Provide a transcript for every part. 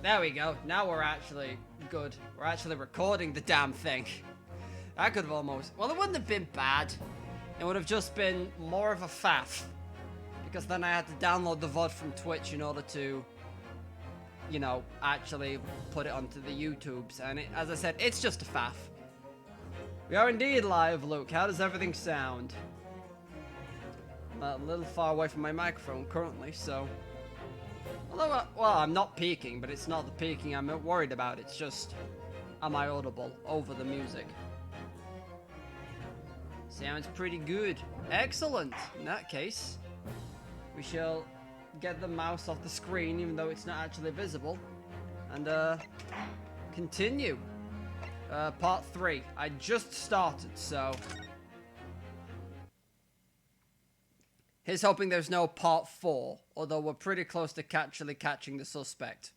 There we go. Now we're actually good. We're actually recording the damn thing. That could have almost... Well, it wouldn't have been bad. It would have just been more of a faff. Because then I had to download the VOD from Twitch in order to, you know, actually put it onto the YouTubes. And it, as I said, it's just a faff. We are indeed live, Luke. How does everything sound? I'm a little far away from my microphone currently, so... Although, well, I'm not peaking, but it's not the peaking I'm worried about. It's just, am I audible over the music? Sounds pretty good. Excellent. In that case, we shall get the mouse off the screen, even though it's not actually visible, and continue. Part 3. I just started, so... Here's hoping there's no part 4, although we're pretty close to actually catching the suspect.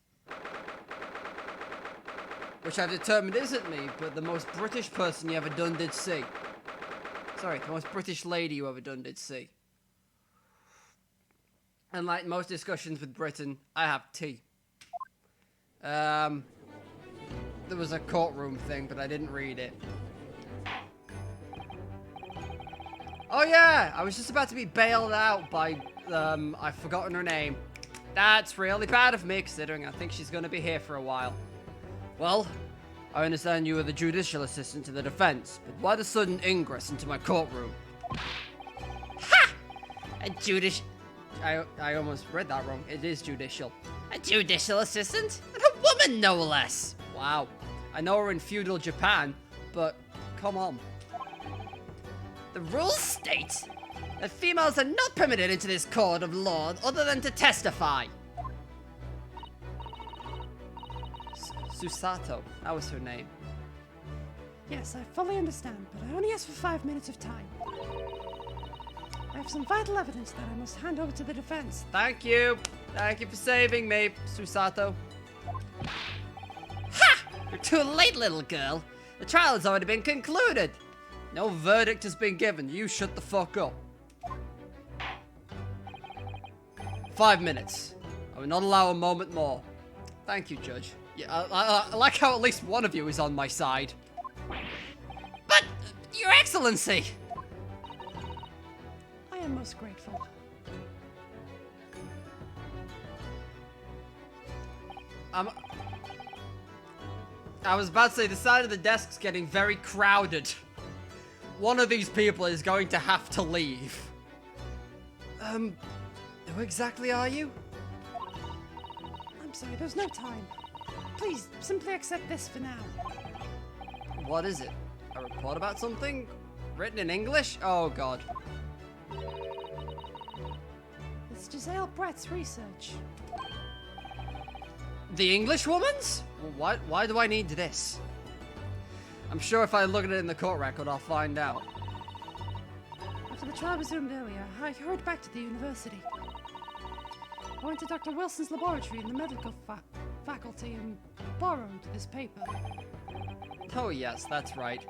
Which I've determined isn't me, but the most British person you ever done did see. Sorry, the most British lady you ever done did see. And like most discussions with Britain, I have tea. There was a courtroom thing, but I didn't read it. Oh yeah, I was just about to be bailed out by, I've forgotten her name. That's really bad of me, considering I think she's going to be here for a while. Well, I understand you were the judicial assistant to the defense, but why the sudden ingress into my courtroom? Ha! I almost read that wrong. It is judicial. A judicial assistant? And a woman, no less! Wow. I know we're in feudal Japan, but come on. The rules state that females are not permitted into this court of law other than to testify. Susato, that was her name. Yes, I fully understand, but I only asked for 5 minutes of time. I have some vital evidence that I must hand over to the defense. Thank you. Thank you for saving me, Susato. Ha! You're too late, little girl. The trial has already been concluded. No verdict has been given. You shut the fuck up. 5 minutes. I will not allow a moment more. Thank you, Judge. Yeah, I like how at least one of you is on my side. But, Your Excellency! I am most grateful. I was about to say, the side of the desk's getting very crowded. One of these people is going to have to leave. Who exactly are you? I'm sorry, there's no time. Please, simply accept this for now. What is it? A report about something? Written in English? Oh, God. It's Giselle Brett's research. The English woman's? Why do I need this? I'm sure if I look at it in the court record, I'll find out. After the trial resumed earlier, I hurried back to the university. I went to Dr. Wilson's laboratory in the medical faculty and borrowed this paper. Oh yes, that's right.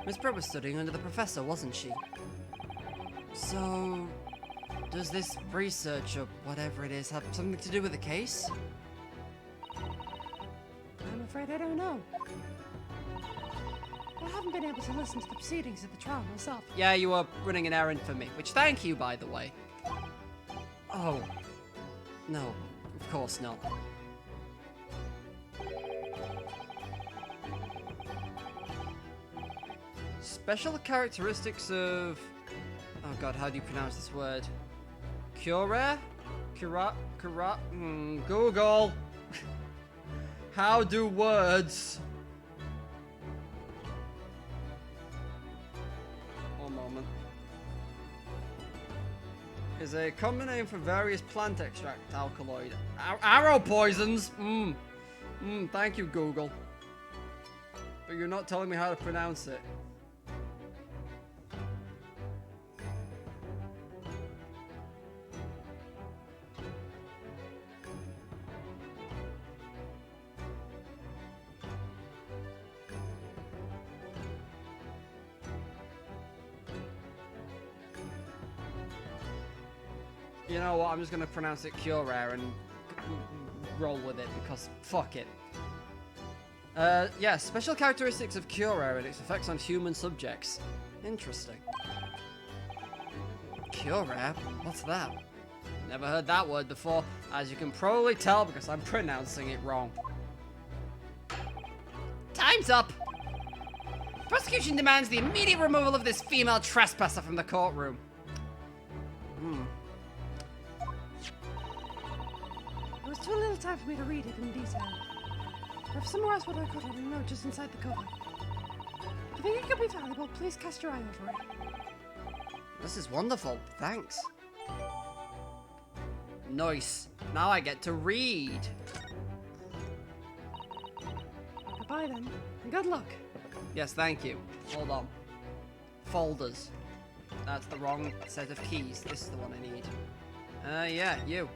Miss Brett was studying under the professor, wasn't she? So, does this research, or whatever it is, have something to do with the case? I'm afraid I don't know. I haven't been able to listen to the proceedings of the trial myself. Yeah, you were running an errand for me, which thank you, by the way. Oh. No, of course not. Special characteristics of... Oh god, how do you pronounce this word? Cura? Google! How do words... One moment. Is a common name for various plant extract alkaloid. Arrow poisons! Thank you, Google. But you're not telling me how to pronounce it. You know what? I'm just gonna pronounce it Cure and roll with it because fuck it. Yeah, special characteristics of Cure and its effects on human subjects. Interesting. Cure? What's that? Never heard that word before, as you can probably tell because I'm pronouncing it wrong. Time's up! Prosecution demands the immediate removal of this female trespasser from the courtroom. There was too little time for me to read it in detail. I've summarized what I could on a note just inside the cover. If you think it could be valuable, please cast your eye over it. This is wonderful, thanks. Nice. Now I get to read. Goodbye then, and good luck. Yes, thank you. Hold on. Folders. That's the wrong set of keys. This is the one I need. Yeah, you.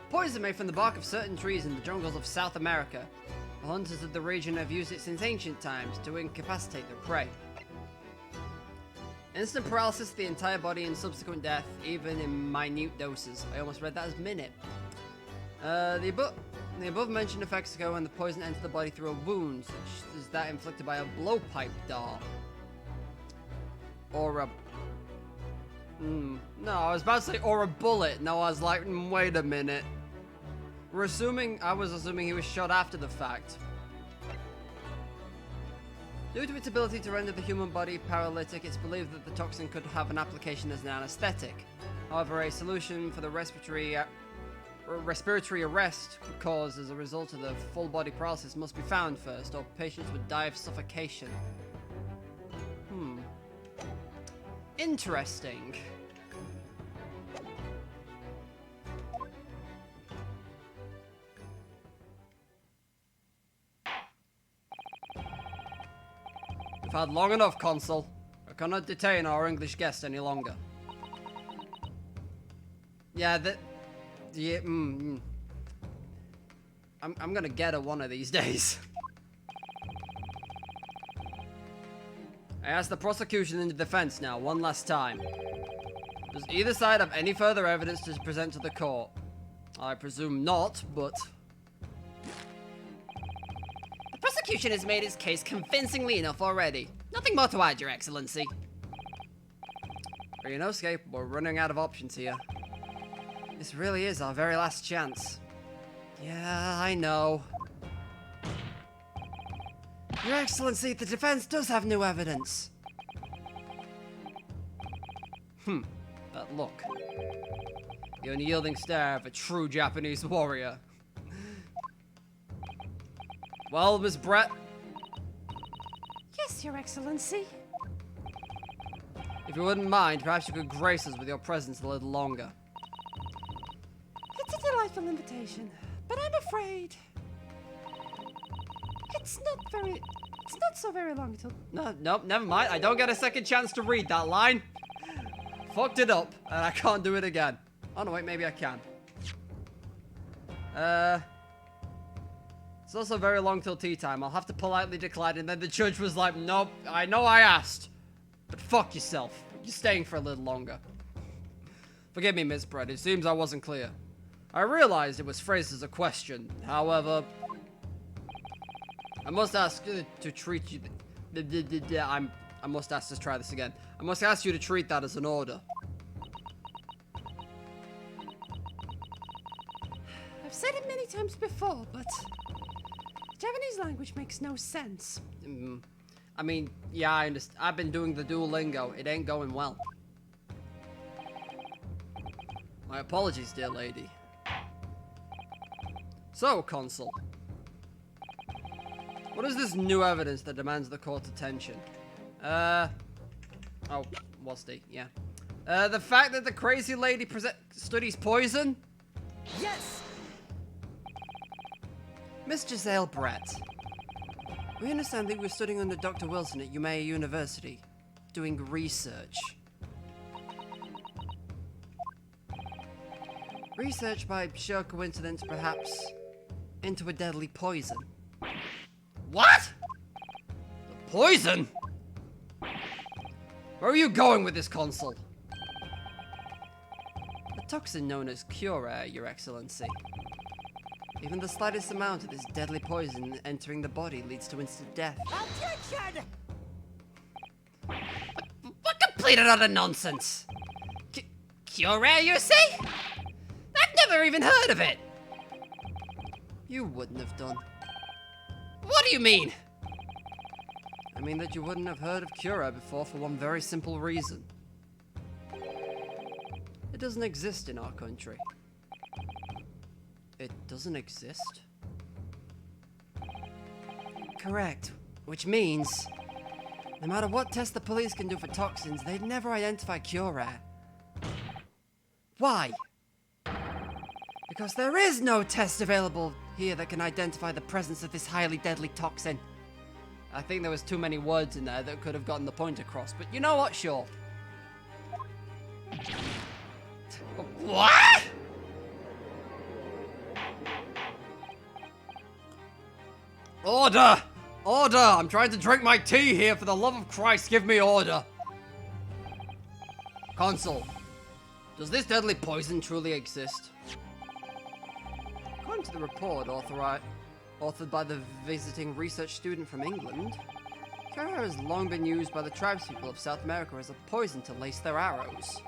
Poison made from the bark of certain trees in the jungles of South America. The hunters of the region have used it since ancient times to incapacitate their prey. Instant paralysis to the entire body and subsequent death, even in minute doses. I almost read that as minute. The above mentioned effects occur when the poison enters the body through a wound, such as that inflicted by a blowpipe dart. Or a... No, I was about to say, or a bullet. No, I was like, wait a minute. I was assuming he was shot after the fact. Due to its ability to render the human body paralytic, it's believed that the toxin could have an application as an anesthetic. However, a solution for the respiratory arrest caused as a result of the full body paralysis must be found first, or patients would die of suffocation. Interesting. We've had long enough, Consul. I cannot detain our English guest any longer. Yeah, I'm gonna get her one of these days. I ask the prosecution and the defense now, one last time. Does either side have any further evidence to present to the court? I presume not, but... The prosecution has made its case convincingly enough already. Nothing more to add, Your Excellency. Are you no escape? We're running out of options here. This really is our very last chance. Yeah, I know. Your Excellency, the defense does have new evidence. That look. The unyielding stare of a true Japanese warrior. Well, Miss Brett? Yes, Your Excellency. If you wouldn't mind, perhaps you could grace us with your presence a little longer. It's a delightful invitation, but I'm afraid... It's not so very long till... No, never mind. I don't get a second chance to read that line. Fucked it up, and I can't do it again. Oh, no, wait, maybe I can. It's also very long till tea time. I'll have to politely decline, and then the judge was like, nope, I know I asked, but fuck yourself. You're staying for a little longer. Forgive me, Miss Brett. It seems I wasn't clear. I realized it was phrased as a question. However... I must ask to treat you... I must ask to try this again. I must ask you to treat that as an order. I've said it many times before, but... Japanese language makes no sense. I mean, yeah, I understand. I've been doing the Duolingo. It ain't going well. My apologies, dear lady. So, Consul. What is this new evidence that demands the court's attention? Oh, was the, yeah. The fact that the crazy lady studies poison? Yes! Miss Giselle Brett. We understand that you were studying under Dr. Wilson at Umea University, doing research. Research by sheer coincidence, perhaps, into a deadly poison. What? The poison? Where are you going with this, Consul? A toxin known as Cure, Your Excellency. Even the slightest amount of this deadly poison entering the body leads to instant death. Objection! What complete and utter nonsense! Cure, you say? I've never even heard of it! You wouldn't have done. What do you mean? I mean that you wouldn't have heard of Cura before for one very simple reason. It doesn't exist in our country. It doesn't exist? Correct. Which means, no matter what test the police can do for toxins, they'd never identify Cura. Why? Because there is no test available here that can identify the presence of this highly deadly toxin. I think there was too many words in there that could have gotten the point across, but you know what, sure. What? Order! Order! I'm trying to drink my tea here, for the love of Christ, give me order! Consul, does this deadly poison truly exist? According to the report authored by the visiting research student from England, Cura has long been used by the tribespeople of South America as a poison to lace their arrows.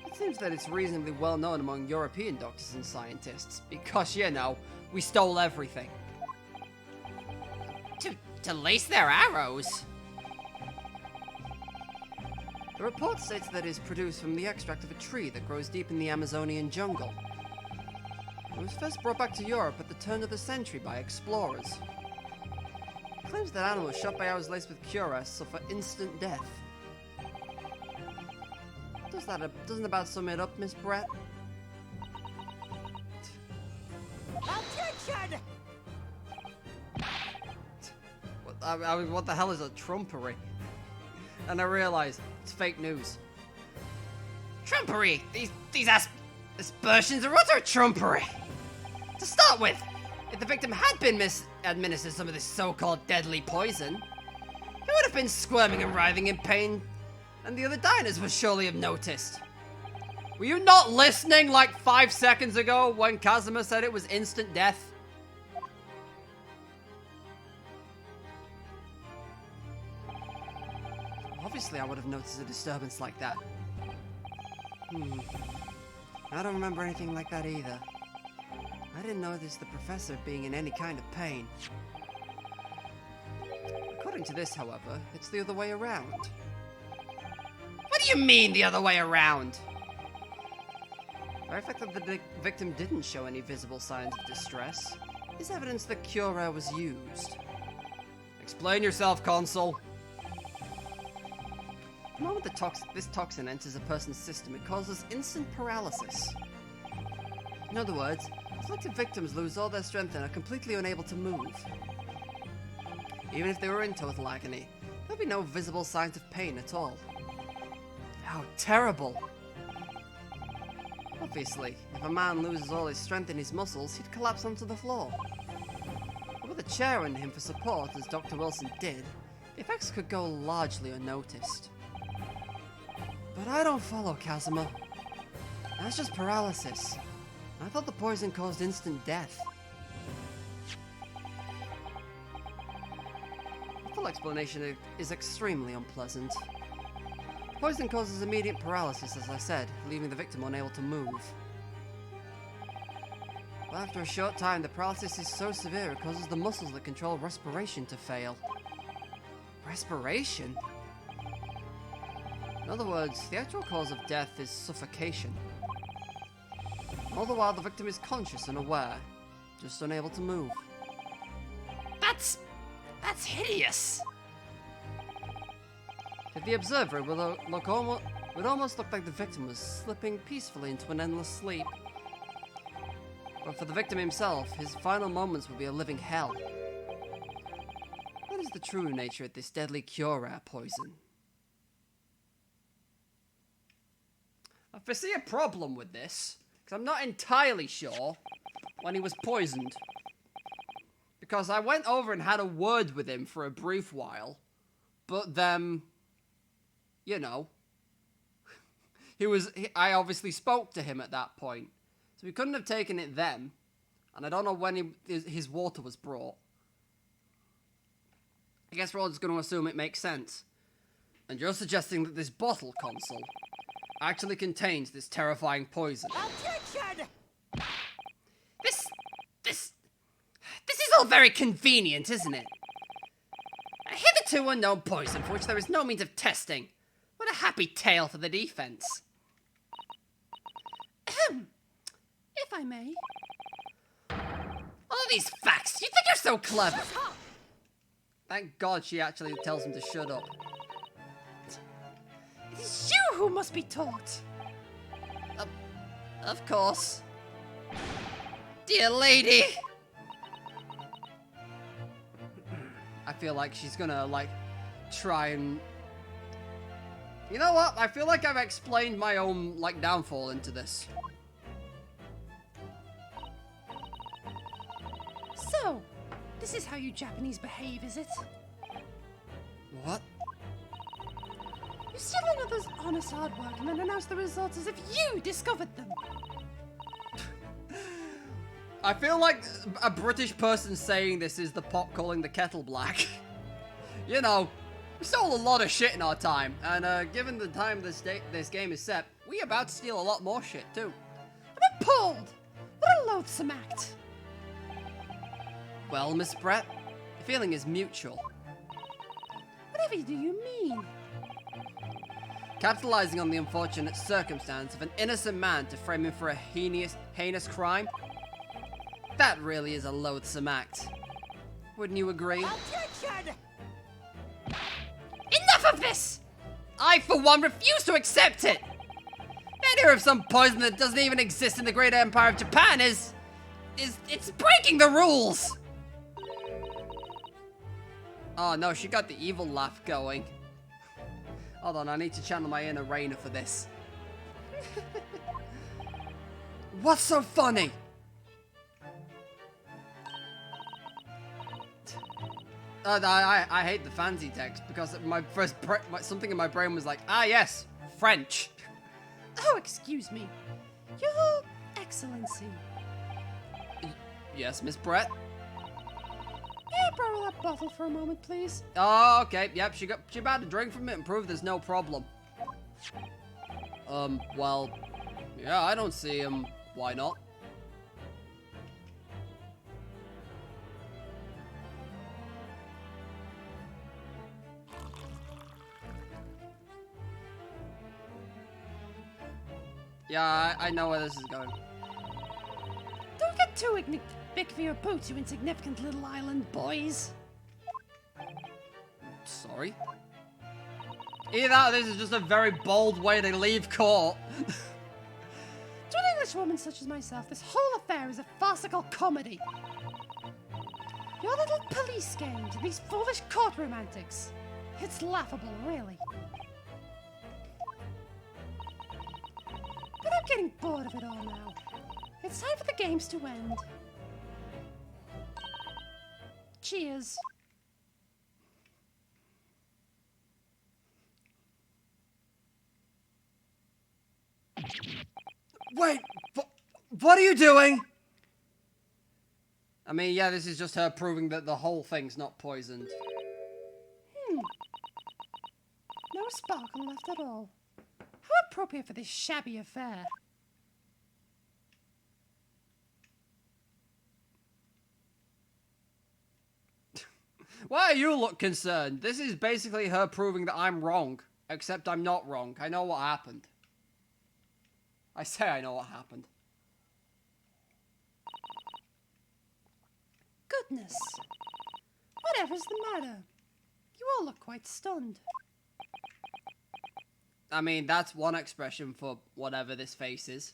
It seems that it's reasonably well known among European doctors and scientists, because, you know, we stole everything. To lace their arrows? The report states that it is produced from the extract of a tree that grows deep in the Amazonian jungle. It was first brought back to Europe at the turn of the century by explorers. It claims that animals shot by arrows laced with Cura suffer instant death. Doesn't about sum it up, Miss Brett? Objection! What the hell is a trumpery? And I realize it's fake news. Trumpery! These aspersions are utter trumpery! To start with, if the victim had been administered some of this so-called deadly poison, he would have been squirming and writhing in pain, and the other diners would surely have noticed. Were you not listening like 5 seconds ago when Kazuma said it was instant death? Obviously, I would have noticed a disturbance like that. I don't remember anything like that either. I didn't notice the professor being in any kind of pain. According to this, however, it's the other way around. What do you mean, the other way around? The very fact that the victim didn't show any visible signs of distress is evidence that Cura was used. Explain yourself, Consul. The moment this toxin enters a person's system, it causes instant paralysis. In other words, afflicted victims lose all their strength and are completely unable to move. Even if they were in total agony, there'll be no visible signs of pain at all. How terrible! Obviously, if a man loses all his strength in his muscles, he'd collapse onto the floor. But with a chair under him for support, as Dr. Wilson did, the effects could go largely unnoticed. But I don't follow, Kazuma. That's just paralysis. I thought the poison caused instant death. The full explanation is extremely unpleasant. Poison causes immediate paralysis, as I said, leaving the victim unable to move. But after a short time, the paralysis is so severe it causes the muscles that control respiration to fail. Respiration? In other words, the actual cause of death is suffocation. All the while the victim is conscious and aware, just unable to move. That's hideous! To the observer, it would almost look like the victim was slipping peacefully into an endless sleep. But for the victim himself, his final moments would be a living hell. What is the true nature of this deadly Cura poison? I foresee a problem with this, because I'm not entirely sure when he was poisoned. Because I went over and had a word with him for a brief while, but then, you know, I obviously spoke to him at that point, so he couldn't have taken it then, And I don't know when his water was brought. I guess we're all just going to assume it makes sense. And you're suggesting that this bottle console actually contains this terrifying poison. Objection! This is all very convenient, isn't it? A hitherto unknown poison for which there is no means of testing. What a happy tale for the defense. If I may. All these facts, you think you're so clever. Thank God she actually tells him to shut up. It is you who must be taught. Of course. Dear lady. I feel like she's gonna, like, try and... You know what? I feel like I've explained my own, like, downfall into this. So, this is how you Japanese behave, is it? What? You steal another's honest hard work and then announce the results as if you discovered them. I feel like a British person saying this is the pot calling the kettle black. You know, we stole a lot of shit in our time, and given the time this game is set, we about to steal a lot more shit too. I'm appalled! What a loathsome act! Well, Miss Brett, the feeling is mutual. Whatever do you mean? Capitalizing on the unfortunate circumstance of an innocent man to frame him for a heinous crime? That really is a loathsome act. Wouldn't you agree? Objection! Enough of this! I, for one, refuse to accept it! The idea of some poison that doesn't even exist in the great empire of Japan it's breaking the rules! Oh no, she got the evil laugh going. Hold on, I need to channel my inner Raina for this. What's so funny? I hate the fancy text because my first something in my brain was like, ah yes, French. Oh, excuse me. Your Excellency. Yes, Miss Brett? May I borrow that bottle for a moment, please? Oh, okay, yep, she about to drink from it and prove there's no problem. Well, yeah, I don't see, why not? Yeah, I know where this is going. Don't get too big for your boots, you insignificant little island boys. Sorry? Either that or this is just a very bold way to leave court. To an Englishwoman such as myself, this whole affair is a farcical comedy. Your little police games and these foolish courtroom antics. It's laughable, really. But I'm getting bored of it all now. It's time for the games to end. Cheers. Wait, what are you doing? I mean, yeah, this is just her proving that the whole thing's not poisoned. No sparkle left at all. How appropriate for this shabby affair. Why do you look concerned? This is basically her proving that I'm wrong. Except I'm not wrong. I know what happened. I say I know what happened. Goodness. Whatever's the matter? You all look quite stunned. I mean, that's one expression for whatever this face is.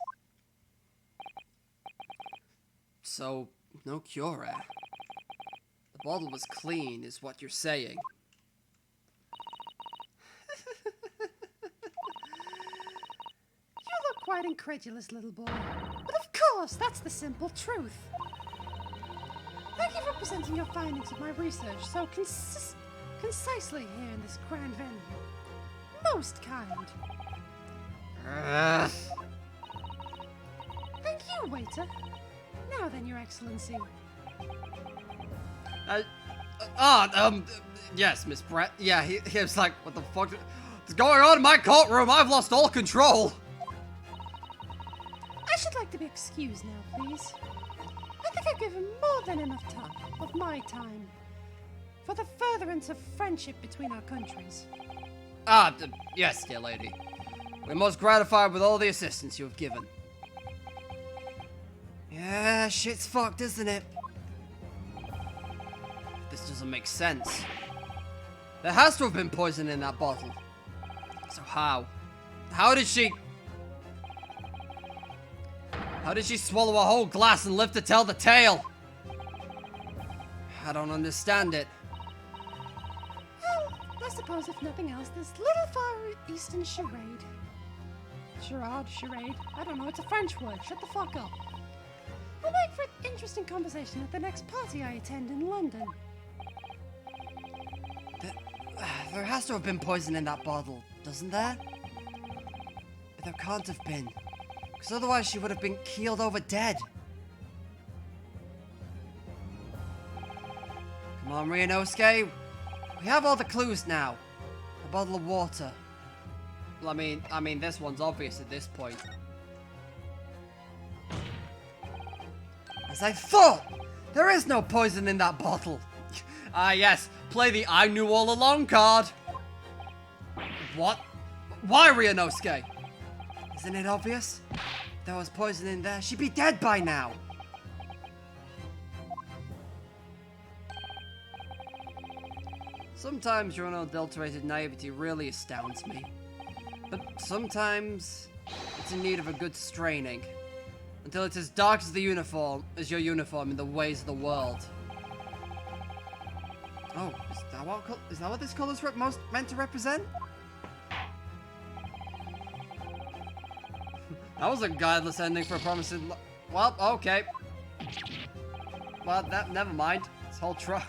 So, no cure, eh? The bottle was clean, is what you're saying. You look quite incredulous, little boy. But of course, that's the simple truth. Thank you for presenting your findings of my research so concisely here in this grand venue. Most kind. Thank you, waiter. Now then, Your Excellency. Yes, Miss Brett. Yeah, he was like, what the fuck is going on in my courtroom? I've lost all control. I should like to be excused now, please. I think I've given more than enough time of my time for the furtherance of friendship between our countries. Yes, dear lady. We're most gratified with all the assistance you have given. Yeah, shit's fucked, isn't it? This doesn't make sense. There has to have been poison in that bottle. So how? How did she swallow a whole glass and live to tell the tale? I don't understand it. Well, I suppose if nothing else, this little Far Eastern charade. Charade. I don't know, it's a French word. Shut the fuck up. We'll make for an interesting conversation at the next party I attend in London. There has to have been poison in that bottle, doesn't there? But there can't have been. Because otherwise she would have been keeled over dead. Come on, Ryunosuke. We have all the clues now. A bottle of water. Well, I mean, this one's obvious at this point. As I thought! There is no poison in that bottle! Yes, play the I knew all along card! What? Why, Ryunosuke? Isn't it obvious? If there was poison in there, she'd be dead by now! Sometimes your unadulterated naivety really astounds me. But sometimes it's in need of a good straining. Until it's as dark as your uniform in the ways of the world. Oh, is that what this color's meant to represent? That was a guideless ending for a promising. Well, okay. Well, never mind. This whole truck.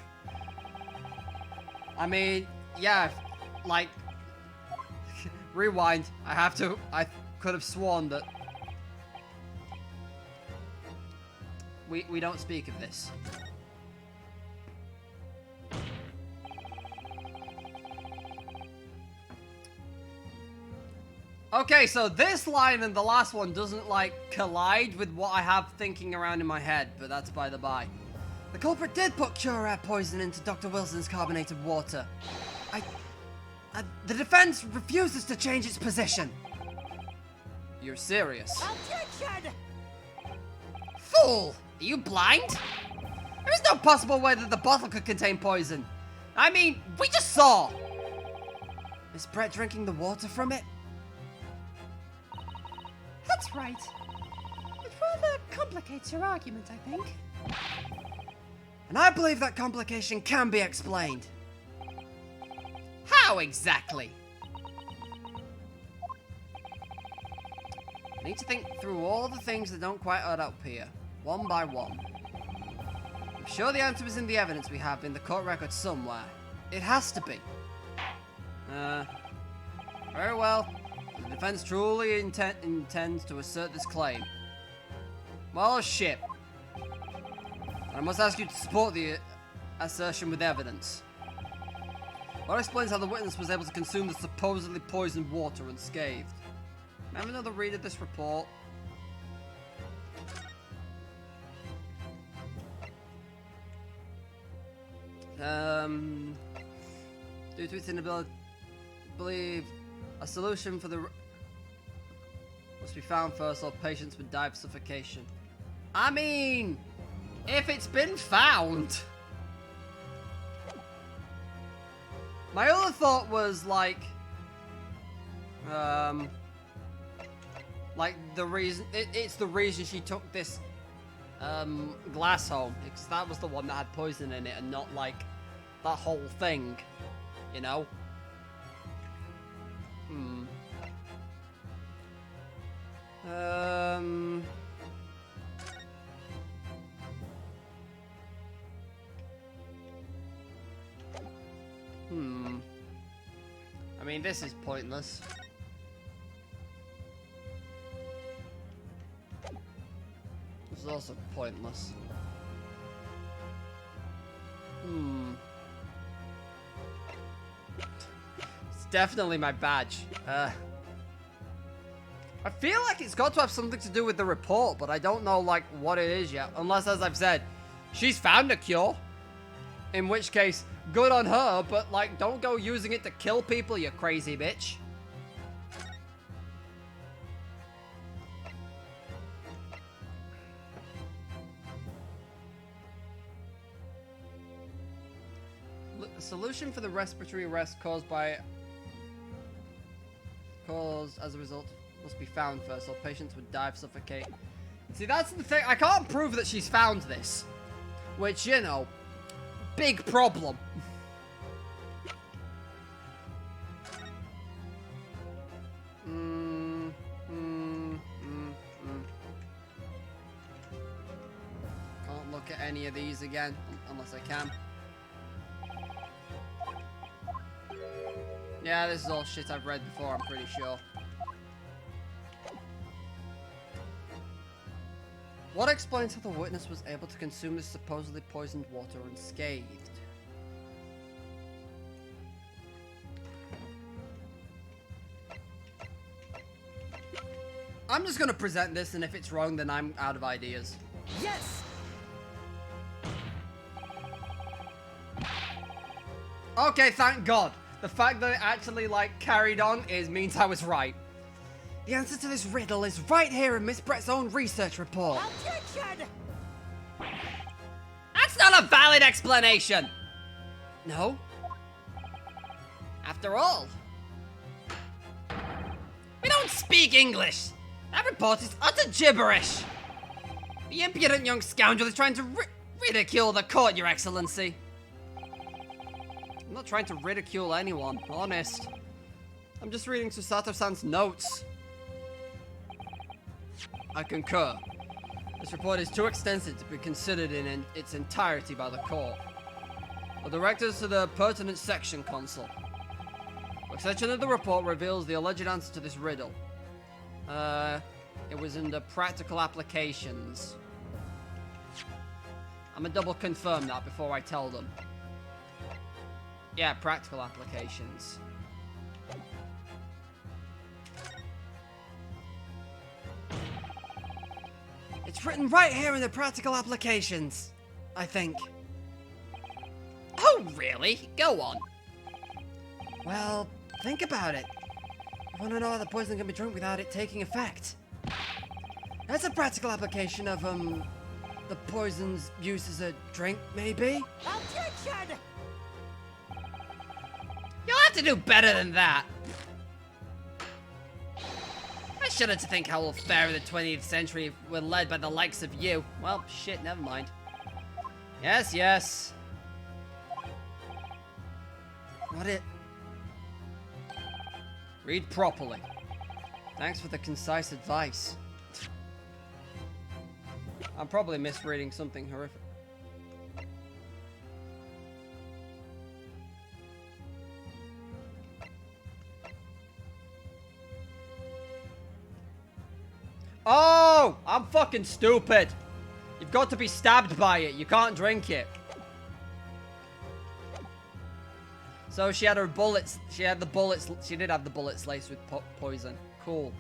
I mean, yeah, like, rewind. I could have sworn that we don't speak of this. Okay, so this line and the last one doesn't, like, collide with what I have thinking around in my head, but that's by the by. The culprit did put Curair poison into Dr. Wilson's carbonated water. The defense refuses to change its position. You're serious? Objection! Fool! Are you blind? There is no possible way that the bottle could contain poison. I mean, we just saw! Is Brett drinking the water from it? That's right. It rather complicates your argument, I think. And I believe that complication can be explained. How exactly? I need to think through all the things that don't quite add up here, one by one. I'm sure the answer is in the evidence we have in the court record somewhere. It has to be. Very well. The defense truly intends to assert this claim. Well, shit. I must ask you to support the assertion with evidence. What explains how the witness was able to consume the supposedly poisoned water unscathed? Can I have another read of this report? Due to its inability to believe a solution for the must be found first or patients would die of suffocation. I mean, if it's been found. My other thought was like the reason it's the reason she took this glass home, because that was the one that had poison in it and not like that whole thing, you know. I mean, this is pointless. is also pointless. It's definitely my badge. I feel like it's got to have something to do with the report, but I don't know, like, what it is yet. Unless, as I've said, she's found a cure. In which case, good on her, but, like, don't go using it to kill people, you crazy bitch. A solution for the respiratory arrest caused as a result must be found first, or patients would die of suffocation. See, that's the thing. I can't prove that she's found this. Which, you know, big problem. Can't look at any of these again, unless I can. Yeah, this is all shit I've read before, I'm pretty sure. What explains how the witness was able to consume this supposedly poisoned water unscathed? I'm just gonna present this, and if it's wrong, then I'm out of ideas. Yes! Okay, thank God. The fact that it actually, like, carried on means I was right. The answer to this riddle is right here in Miss Brett's own research report. Objection! That's not a valid explanation! No? After all, we don't speak English. That report is utter gibberish. The impudent young scoundrel is trying to ridicule the court, Your Excellency. I'm not trying to ridicule anyone, honest. I'm just reading Susato-san's notes. I concur. This report is too extensive to be considered in its entirety by the court. The directors to the pertinent section consult. The section of the report reveals the alleged answer to this riddle. It was under practical applications. I'm gonna double confirm that before I tell them. Yeah, practical applications. It's written right here in the practical applications, I think. Oh, really? Go on. Well, think about it. You want to know how the poison can be drunk without it taking effect? That's a practical application of, the poison's use as a drink, maybe? Objection! You'll have to do better than that. I shudder to think how we'll fare in the 20th century if we're led by the likes of you. Well, shit, never mind. Yes, yes. What it? Read properly. Thanks for the concise advice. I'm probably misreading something horrific. Oh! I'm fucking stupid! You've got to be stabbed by it. You can't drink it. So she had her bullets. She had the bullets. She did have the bullets laced with poison. Cool.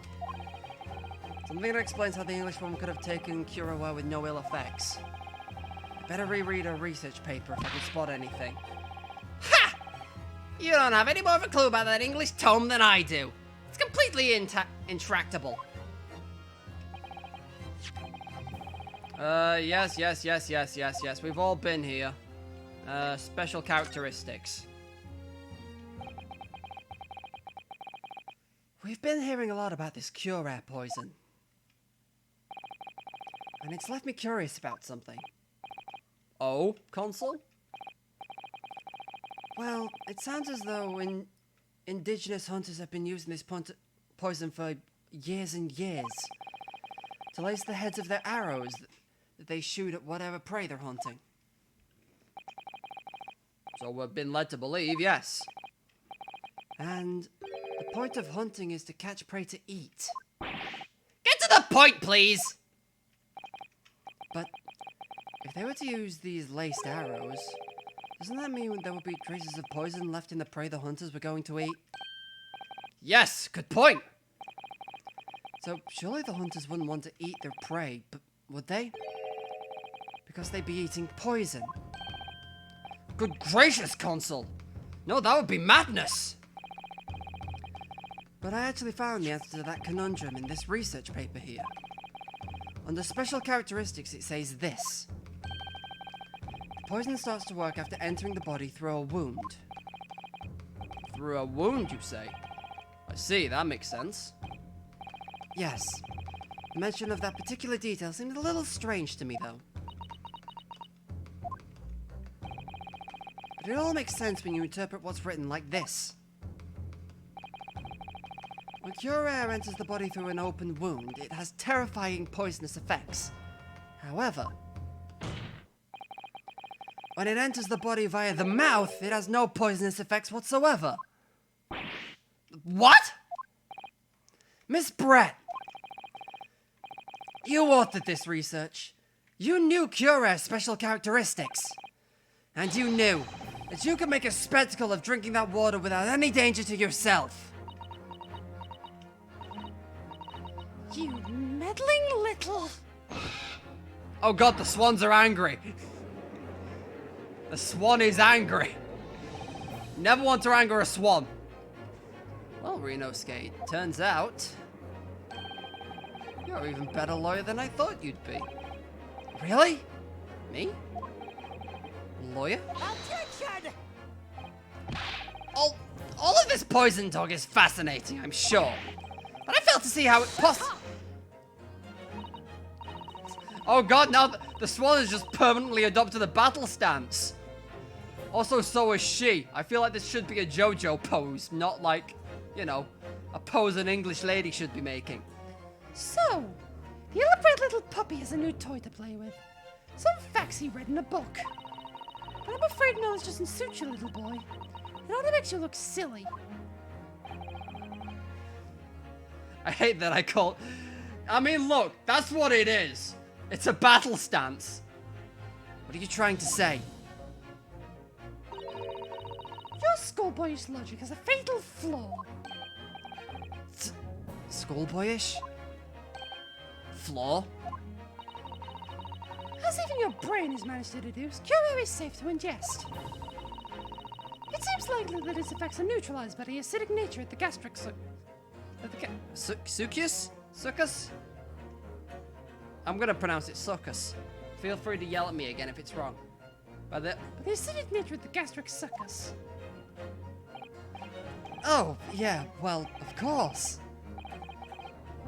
Something that explains how the English woman could have taken Curawa with no ill effects. I better reread her research paper if I can spot anything. Ha! You don't have any more of a clue about that English tome than I do. It's completely intractable. Yes. We've all been here. Special characteristics. We've been hearing a lot about this Cure poison. And it's left me curious about something. Oh, Consul? Well, it sounds as though indigenous hunters have been using this poison for years and years. To lace the heads of their arrows that they shoot at whatever prey they're hunting. So we've been led to believe, yes. And the point of hunting is to catch prey to eat. Get to the point, please! But if they were to use these laced arrows, doesn't that mean there would be traces of poison left in the prey the hunters were going to eat? Yes, good point! So, surely the hunters wouldn't want to eat their prey, but would they? Because they'd be eating poison. Good gracious, Consul! No, that would be madness! But I actually found the answer to that conundrum in this research paper here. Under special characteristics, it says this. The poison starts to work after entering the body through a wound. Through a wound, you say? I see, that makes sense. Yes. The mention of that particular detail seems a little strange to me, though. But it all makes sense when you interpret what's written like this. When cure air enters the body through an open wound, it has terrifying poisonous effects. However, when it enters the body via the mouth, it has no poisonous effects whatsoever. What? Miss Brett, you authored this research. You knew cure air's special characteristics. And you knew that you could make a spectacle of drinking that water without any danger to yourself. You meddling little... Oh god, the swans are angry. The swan is angry. Never want to anger a swan. Well, Renosuke, turns out you're an even better lawyer than I thought you'd be. Really? Me? Lawyer? Objection! All of this poison talk is fascinating, I'm sure. But I fail to see how it Oh god, now the swan has just permanently adopted the battle stance. Also, so is she. I feel like this should be a JoJo pose, not like, you know, a pose an English lady should be making. So, the ill-bred little puppy has a new toy to play with. Some facts he read in a book. But I'm afraid knowledge doesn't suit you, little boy. It only makes you look silly. I hate that I mean, look, that's what it is. It's a battle stance. What are you trying to say? Your schoolboyish logic has a fatal flaw. Schoolboyish? Flaw? As even your brain has managed to deduce, cure is safe to ingest. It seems likely that its effects are neutralized by the acidic nature at the gastric Succus? Succus? I'm gonna pronounce it succus. Feel free to yell at me again if it's wrong. By the acidic nature at the gastric succus. Oh, yeah, well, of course.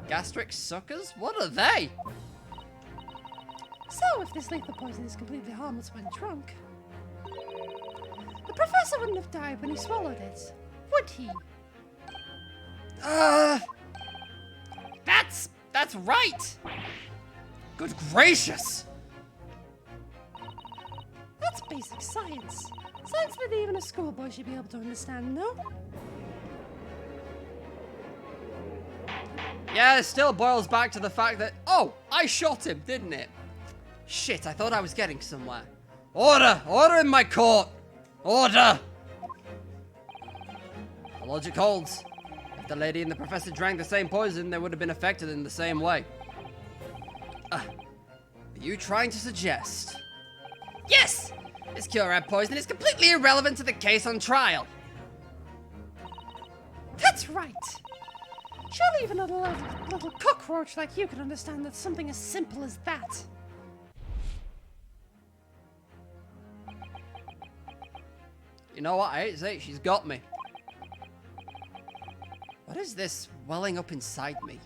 Gastric suckers? What are they? So, if this lethal poison is completely harmless when drunk, the professor wouldn't have died when he swallowed it, would he? That's right! Good gracious! That's basic science. Science that even a schoolboy should be able to understand, no? Yeah, it still boils back to the fact that, oh, I shot him, didn't it? Shit, I thought I was getting somewhere. Order! Order in my court! Order! The logic holds. If the lady and the professor drank the same poison, they would have been affected in the same way. Are you trying to suggest? Yes! This cure poison is completely irrelevant to the case on trial. That's right. Surely even a little cockroach like you can understand that something as simple as that. You know what? I hate to say it, she's got me. What is this welling up inside me?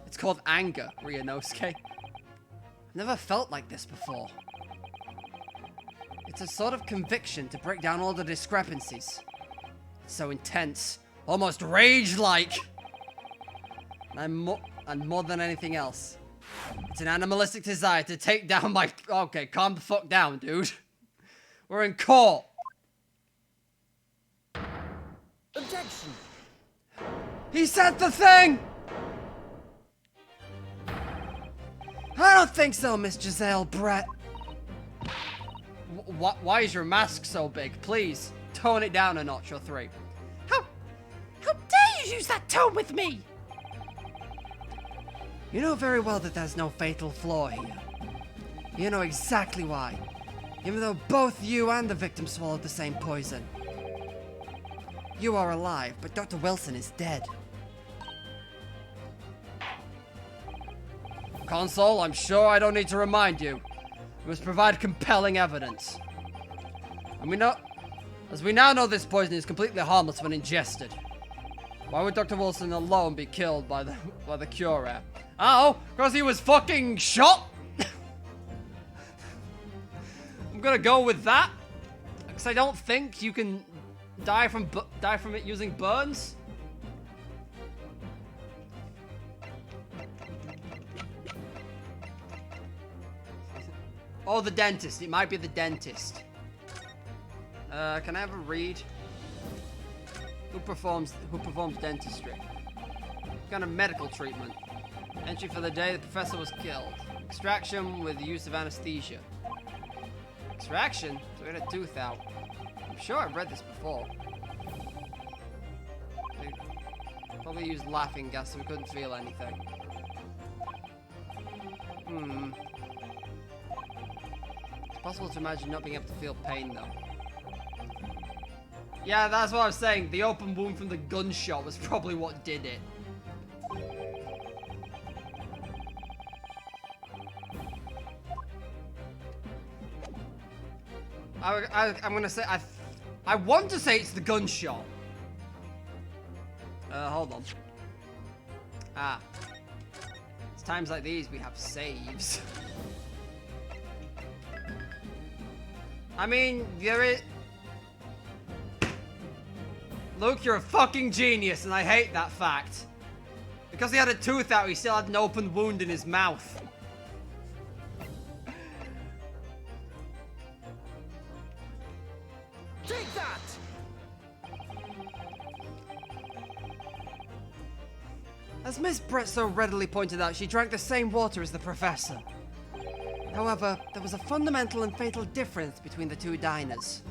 It's called anger, Ryonosuke. I've never felt like this before. It's a sort of conviction to break down all the discrepancies. It's so intense, almost rage-like. And more than anything else, it's an animalistic desire to take down my... Okay, calm the fuck down, dude. We're in court. Objection! He said the thing! I don't think so, Miss Giselle Brett. Why is your mask so big? Please, tone it down a notch or three. How dare you use that tone with me? You know very well that there's no fatal flaw here. You know exactly why. Even though both you and the victim swallowed the same poison. You are alive, but Dr. Wilson is dead. Console, I'm sure I don't need to remind you. You must provide compelling evidence. And as we now know, this poison is completely harmless when ingested. Why would Dr. Wilson alone be killed by the Cure? Oh, because he was fucking shot? I'm gonna go with that. Because I don't think you can die from it using burns. Oh, the dentist. It might be the dentist. Can I have a read? Who performs dentistry? What kind of medical treatment? Entry for the day the professor was killed. Extraction with the use of anesthesia. Extraction? So we had a tooth out. I'm sure I've read this before. They probably used laughing gas so we couldn't feel anything. It's possible to imagine not being able to feel pain though. Yeah, that's what I was saying. The open wound from the gunshot was probably what did it. I'm gonna say I want to say it's the gunshot. Hold on. It's times like these we have saves. I mean, there is. Luke, you're a fucking genius, and I hate that fact. Because he had a tooth out, he still had an open wound in his mouth. Take that! As Miss Brett so readily pointed out, she drank the same water as the professor. However, there was a fundamental and fatal difference between the two diners.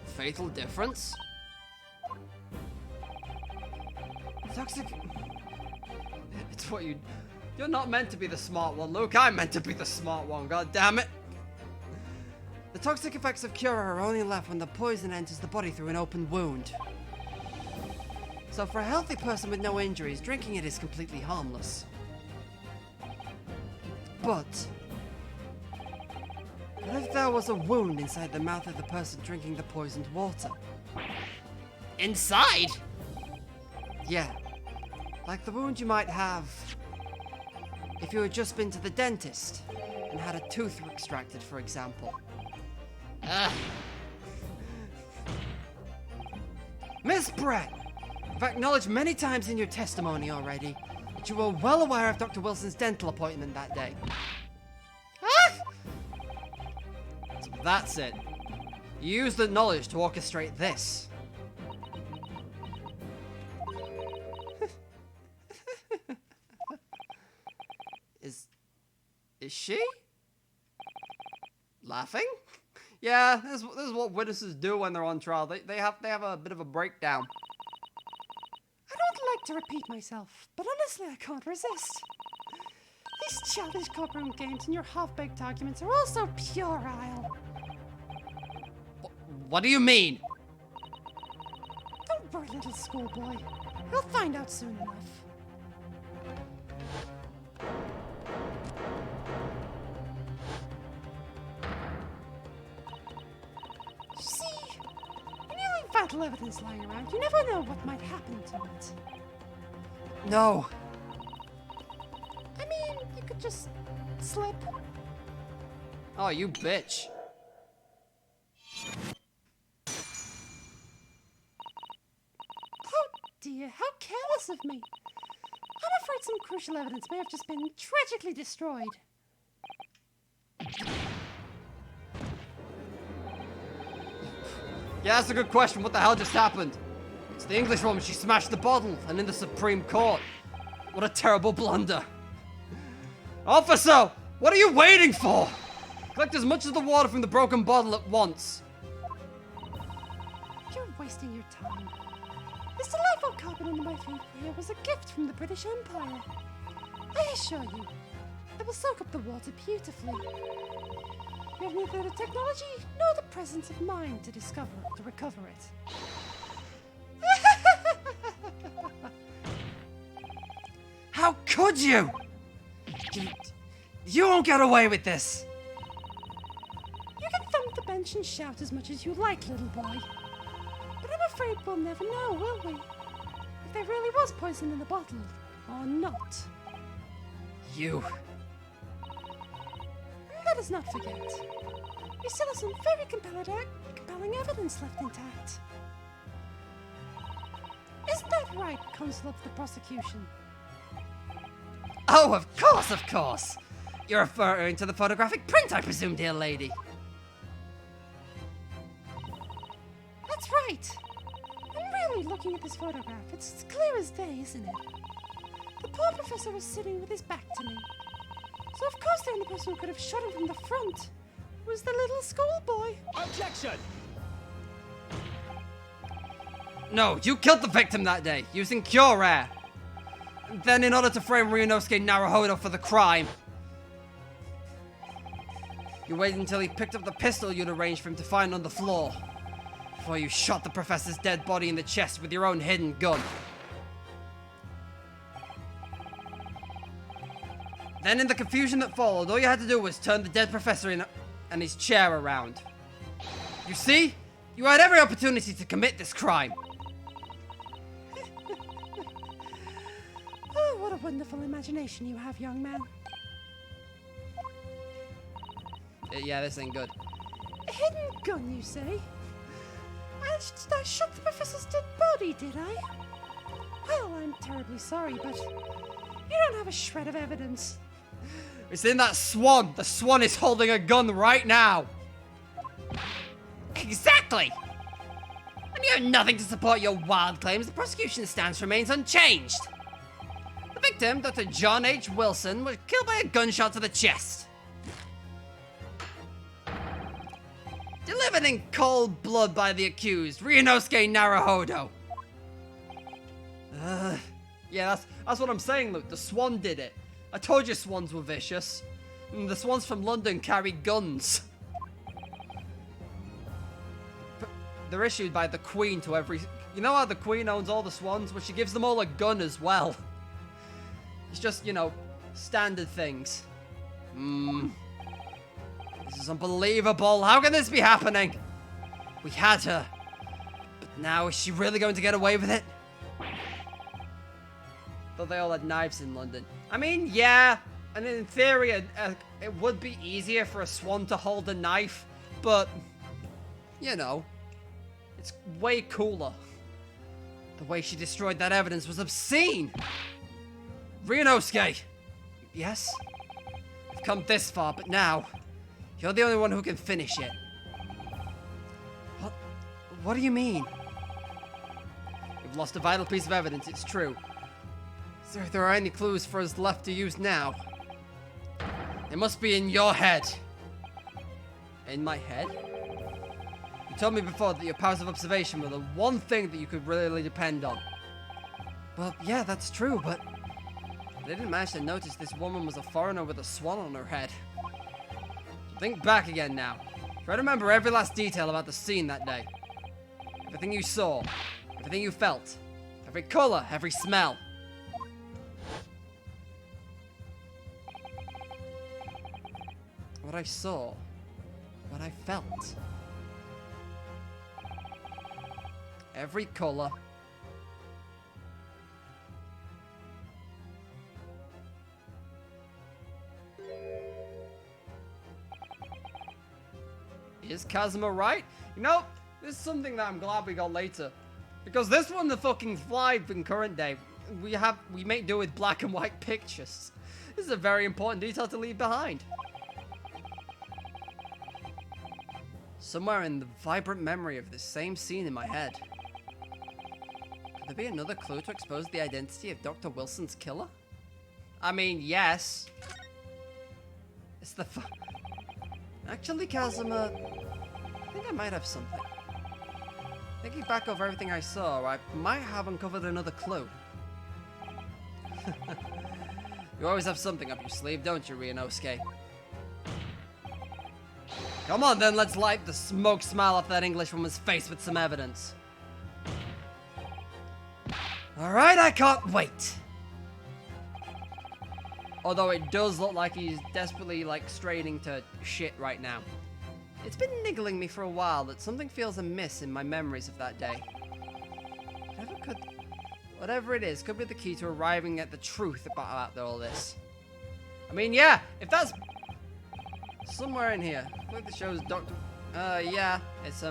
Fatal difference? Toxic... It's what you... You're not meant to be the smart one, Luke. I'm meant to be the smart one, god damn it. The toxic effects of Cura are only left when the poison enters the body through an open wound. So for a healthy person with no injuries, drinking it is completely harmless. But... what if there was a wound inside the mouth of the person drinking the poisoned water? Inside? Yeah. Like the wound you might have if you had just been to the dentist and had a tooth extracted, for example. Ugh. Miss Brett, I've acknowledged many times in your testimony already that you were well aware of Dr. Wilson's dental appointment that day. Ah! So that's it. You used the knowledge to orchestrate this. Is she? Laughing? Yeah, this is what witnesses do when they're on trial. They have a bit of a breakdown. I don't like to repeat myself, but honestly I can't resist. These childish courtroom games and your half-baked arguments are all so puerile. What do you mean? Don't worry, little schoolboy. You'll find out soon enough. Fatal evidence lying around. You never know what might happen to it. No. I mean, you could just slip. Oh, you bitch. Oh dear, how careless of me. I'm afraid some crucial evidence may have just been tragically destroyed. Yeah, that's a good question. What the hell just happened? It's the English woman. She smashed the bottle, and in the Supreme Court. What a terrible blunder. Officer! What are you waiting for? Collect as much of the water from the broken bottle at once. You're wasting your time. This delightful carpet under my feet here was a gift from the British Empire. I assure you, it will soak up the water beautifully. You have neither the technology nor the presence of mind to recover it. How could you? You won't get away with this. You can thump the bench and shout as much as you like, little boy. But I'm afraid we'll never know, will we? If there really was poison in the bottle, or not. You. Let us not forget. We still have some very compelling evidence left intact. Isn't that right, Consul of the Prosecution? Oh, of course, of course. You're referring to the photographic print, I presume, dear lady. That's right. I'm really looking at this photograph. It's as clear as day, isn't it? The poor professor was sitting with his back to me. So of course the only person who could have shot him from the front was the little schoolboy. Objection! No, you killed the victim that day, using Cure Air. Then in order to frame Ryunosuke Naruhodo for the crime, you waited until he picked up the pistol you'd arranged for him to find on the floor, before you shot the professor's dead body in the chest with your own hidden gun. Then in the confusion that followed, all you had to do was turn the dead professor and his chair around. You see? You had every opportunity to commit this crime. Oh, what a wonderful imagination you have, young man. Yeah, this ain't good. A hidden gun, you say? I shot the professor's dead body, did I? Well, I'm terribly sorry, but you don't have a shred of evidence. It's in that Swan. The Swan is holding a gun right now. Exactly. And you have nothing to support your wild claims. The prosecution's stance remains unchanged. The victim, Dr. John H. Wilson, was killed by a gunshot to the chest. Delivered in cold blood by the accused, Ryunosuke Naruhodo. Yeah, that's what I'm saying, Luke. The Swan did it. I told you swans were vicious. And the swans from London carry guns. But they're issued by the Queen to every... You know how the Queen owns all the swans? Well, she gives them all a gun as well. It's just, you know, standard things. This is unbelievable. How can this be happening? We had her. But now, is she really going to get away with it? Thought they all had knives in London. I mean, yeah. And in theory, it would be easier for a swan to hold a knife. But, you know, it's way cooler. The way she destroyed that evidence was obscene. Ryunosuke. Yes? I've come this far, but now... You're the only one who can finish it. What do you mean? We've lost a vital piece of evidence, it's true. So if there are any clues for us left to use now, they must be in your head. In my head? You told me before that your powers of observation were the one thing that you could really depend on. Well, yeah, that's true, but I didn't manage to notice this woman was a foreigner with a swan on her head. Think back again now. Try to remember every last detail about the scene that day. Everything you saw, everything you felt, every color, every smell. What I saw, what I felt. Every color. Is Kazuma right? You know, this is something that I'm glad we got later. Because this one, the fucking fly in current day, we make do with black and white pictures. This is a very important detail to leave behind. Somewhere in the vibrant memory of this same scene in my head. Could there be another clue to expose the identity of Dr. Wilson's killer? I mean, yes. What's the Actually, Kazuma, I think I might have something. Thinking back over everything I saw, I might have uncovered another clue. You always have something up your sleeve, don't you, Ryunosuke? Come on then, let's light the smoke smile off that Englishwoman's face with some evidence. Alright, I can't wait. Although it does look like he's desperately, like, straining to shit right now. It's been niggling me for a while that something feels amiss in my memories of that day. Whatever it is, could be the key to arriving at the truth about all this. I mean, yeah, if that's somewhere in here. Look, the show's Doctor. Yeah, it's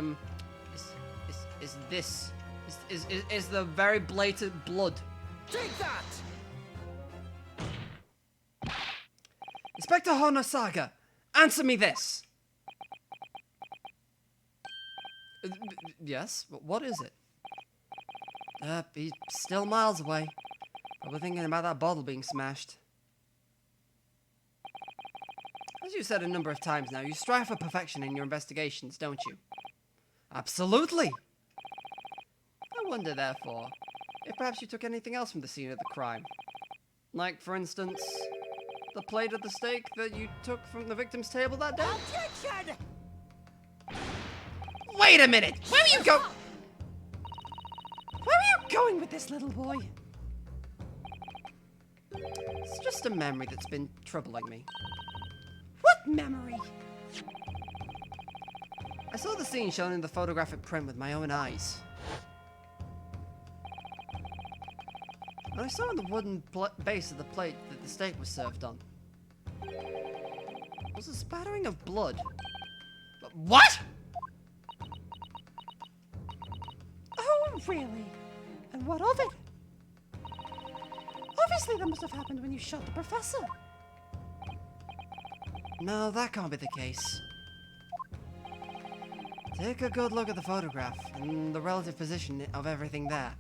this. Is the very blatant blood. Take that! Inspector Honosaga, answer me this. Yes? What is it? He's still miles away. Probably thinking about that bottle being smashed. As you said a number of times now, you strive for perfection in your investigations, don't you? Absolutely! I wonder, therefore, if perhaps you took anything else from the scene of the crime. Like, for instance, the plate of the steak that you took from the victim's table that day? Objection! Wait a minute! Where are you going? Where are you going with this, little boy? It's just a memory that's been troubling me. What memory? I saw the scene shown in the photographic print with my own eyes. And I saw on the wooden base of the plate that the steak was served on was a spattering of blood. But what? Oh, really? And what of it? Obviously, that must have happened when you shot the professor. No, that can't be the case. Take a good look at the photograph and the relative position of everything there.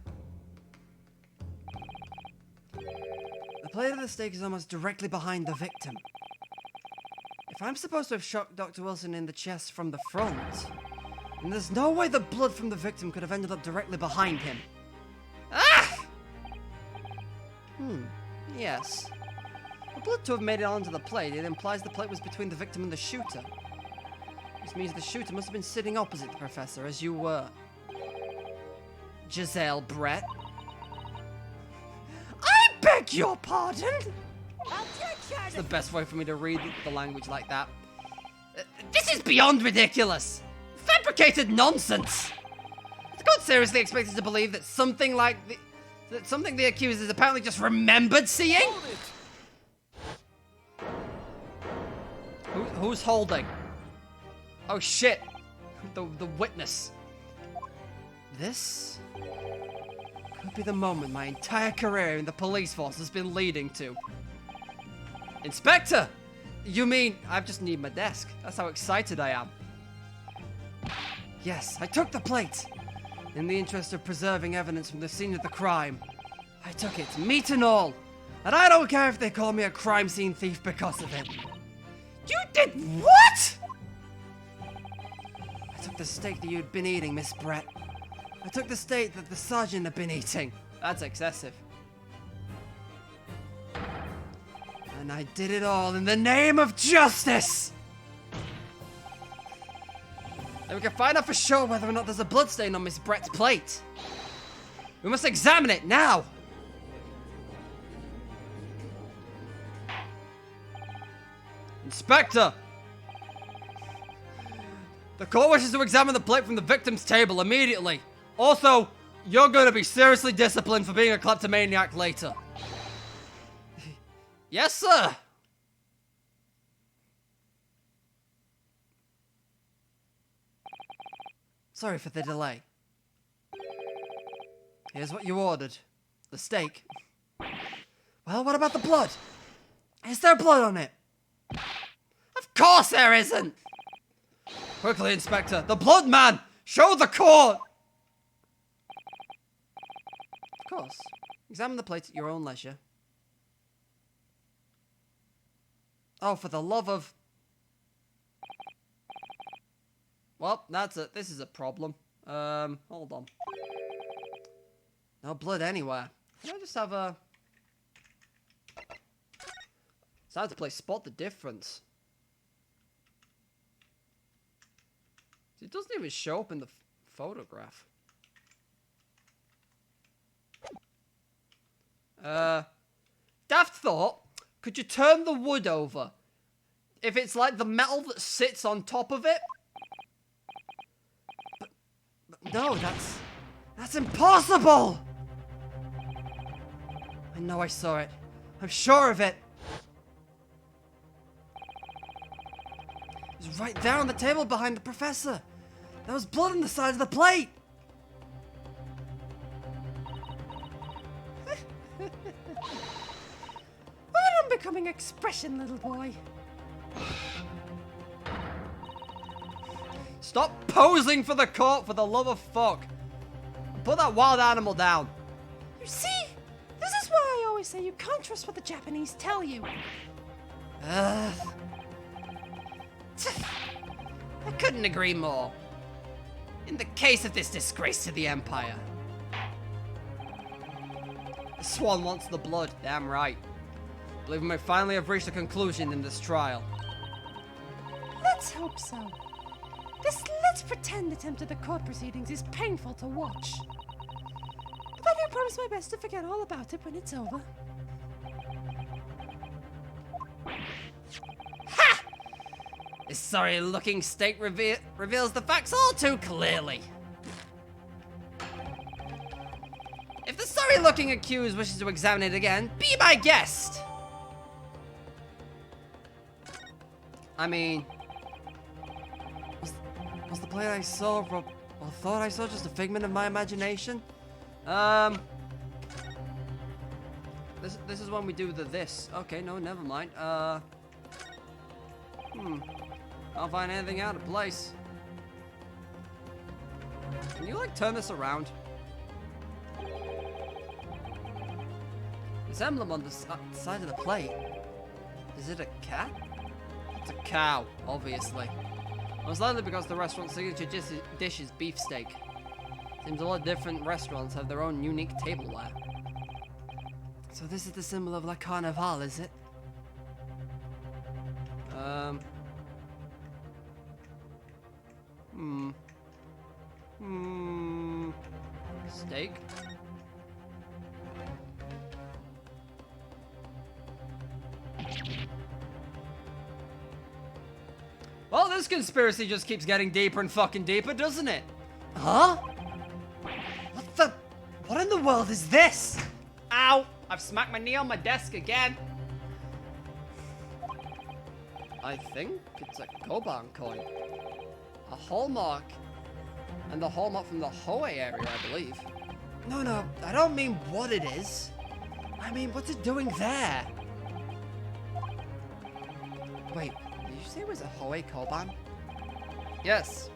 The plate of the steak is almost directly behind the victim. If I'm supposed to have shot Dr. Wilson in the chest from the front, then there's no way the blood from the victim could have ended up directly behind him. Ah! Yes. For blood to have made it onto the plate, it implies the plate was between the victim and the shooter. This means the shooter must have been sitting opposite the professor, as you were. Giselle Brett. I beg your pardon? It's the best way for me to read the language like that. This is beyond ridiculous! Fabricated nonsense! Is God seriously expected to believe that something like something the accused has apparently just remembered seeing? Hold it! Who's holding? Oh shit! The witness. This could be the moment my entire career in the police force has been leading to. Inspector! You mean I just need my desk? That's how excited I am. Yes, I took the plate. In the interest of preserving evidence from the scene of the crime, I took it, meat and all. And I don't care if they call me a crime scene thief because of it. You did what? I took the steak that you'd been eating, Miss Brett. I took the steak that the sergeant had been eating. That's excessive. And I did it all in the name of justice! And we can find out for sure whether or not there's a bloodstain on Miss Brett's plate. We must examine it now! Inspector! The court wishes to examine the plate from the victim's table immediately. Also, you're going to be seriously disciplined for being a kleptomaniac later. Yes, sir! Sorry for the delay. Here's what you ordered. The steak. Well, what about the blood? Is there blood on it? Of course there isn't! Quickly, Inspector. The blood man! Show the court! Of course. Examine the plate at your own leisure. Oh, for the love of... Well, this is a problem. Hold on. No blood anywhere. Can I just have a... It's hard to play Spot the Difference. It doesn't even show up in the photograph. Daft thought, could you turn the wood over? If it's like the metal that sits on top of it? But no, that's impossible! I know I saw it. I'm sure of it. It was right there on the table behind the professor. There was blood on the side of the plate. What an unbecoming expression, little boy. Stop posing for the court, for the love of fuck. Put that wild animal down. You see? This is why I always say you can't trust what the Japanese tell you. I couldn't agree more. In the case of this disgrace to the Empire. The Swan wants the blood, damn right. I believe we may finally have reached a conclusion in this trial. Let's hope so. This let's pretend attempt at the court proceedings is painful to watch. But I do promise my best to forget all about it when it's over. Ha! This sorry-looking steak reveals the facts all too clearly. If the sorry-looking accused wishes to examine it again, be my guest. I mean, was the play I saw, or thought I saw, just a figment of my imagination? This is when we do this. Okay, no, never mind. Can't find anything out of place. Can you, like, turn this around? This emblem on the side of the plate. Is it a cat? It's a cow, obviously. Most likely because the restaurant's signature dish is beefsteak. Seems a lot of different restaurants have their own unique tableware. So this is the symbol of La Carnival, is it? Steak? Well, this conspiracy just keeps getting deeper and fucking deeper, doesn't it? Huh? What in the world is this? Ow! I've smacked my knee on my desk again. I think it's a Koban coin. A hallmark. And the hallmark from the Hoei area, I believe. No, I don't mean what it is. I mean, what's it doing there? Wait, did you say it was a Hoei Koban? Yes.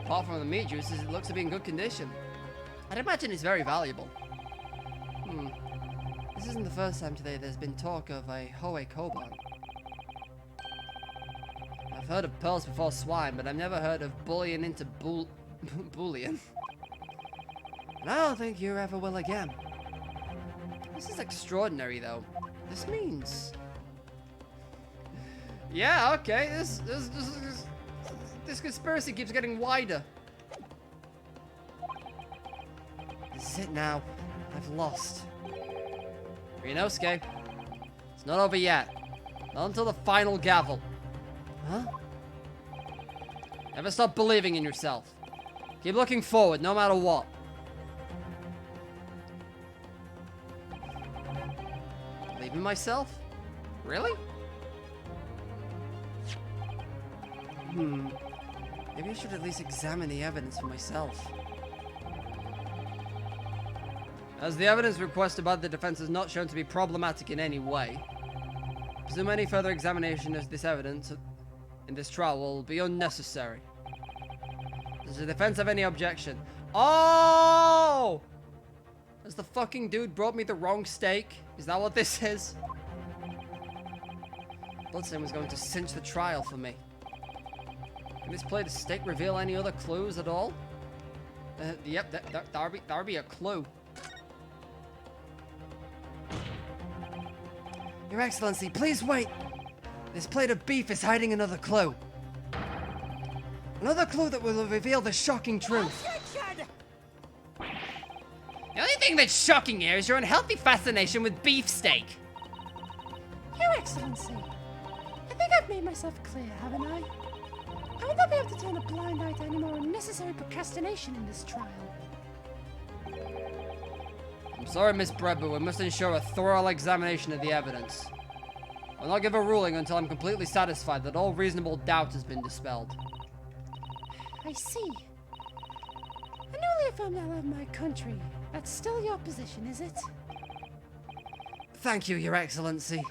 Apart from the meat juices, it looks to be in good condition. I'd imagine it's very valuable. This isn't the first time today there's been talk of a Hoei Koban. I've heard of pearls before swine, but I've never heard of bullion into bullion. And I don't think you ever will again. This is extraordinary, though. This means... Yeah, okay, this conspiracy keeps getting wider. This is it now. I've lost. Ryunosuke, it's not over yet. Not until the final gavel. Huh? Never stop believing in yourself. Keep looking forward, no matter what. Believe in myself? Really? Maybe I should at least examine the evidence for myself. As the evidence requested by the defense is not shown to be problematic in any way, I presume any further examination of this evidence in this trial will be unnecessary. Does the defense have any objection? Oh! Has the fucking dude brought me the wrong steak? Is that what this is? Bloodstain was going to cinch the trial for me. Can this plate of steak reveal any other clues at all? Yep, that'll be a clue. Your Excellency, please wait. This plate of beef is hiding another clue. Another clue that will reveal the shocking truth. The only thing that's shocking here is your unhealthy fascination with beefsteak. Your Excellency, I think I've made myself clear, haven't I? I will not be able to turn a blind eye to any more unnecessary procrastination in this trial. I'm sorry, Miss Brett, but we must ensure a thorough examination of the evidence. I'll not give a ruling until I'm completely satisfied that all reasonable doubt has been dispelled. I see. A newly affirmed ally of my country. That's still your position, is it? Thank you, Your Excellency.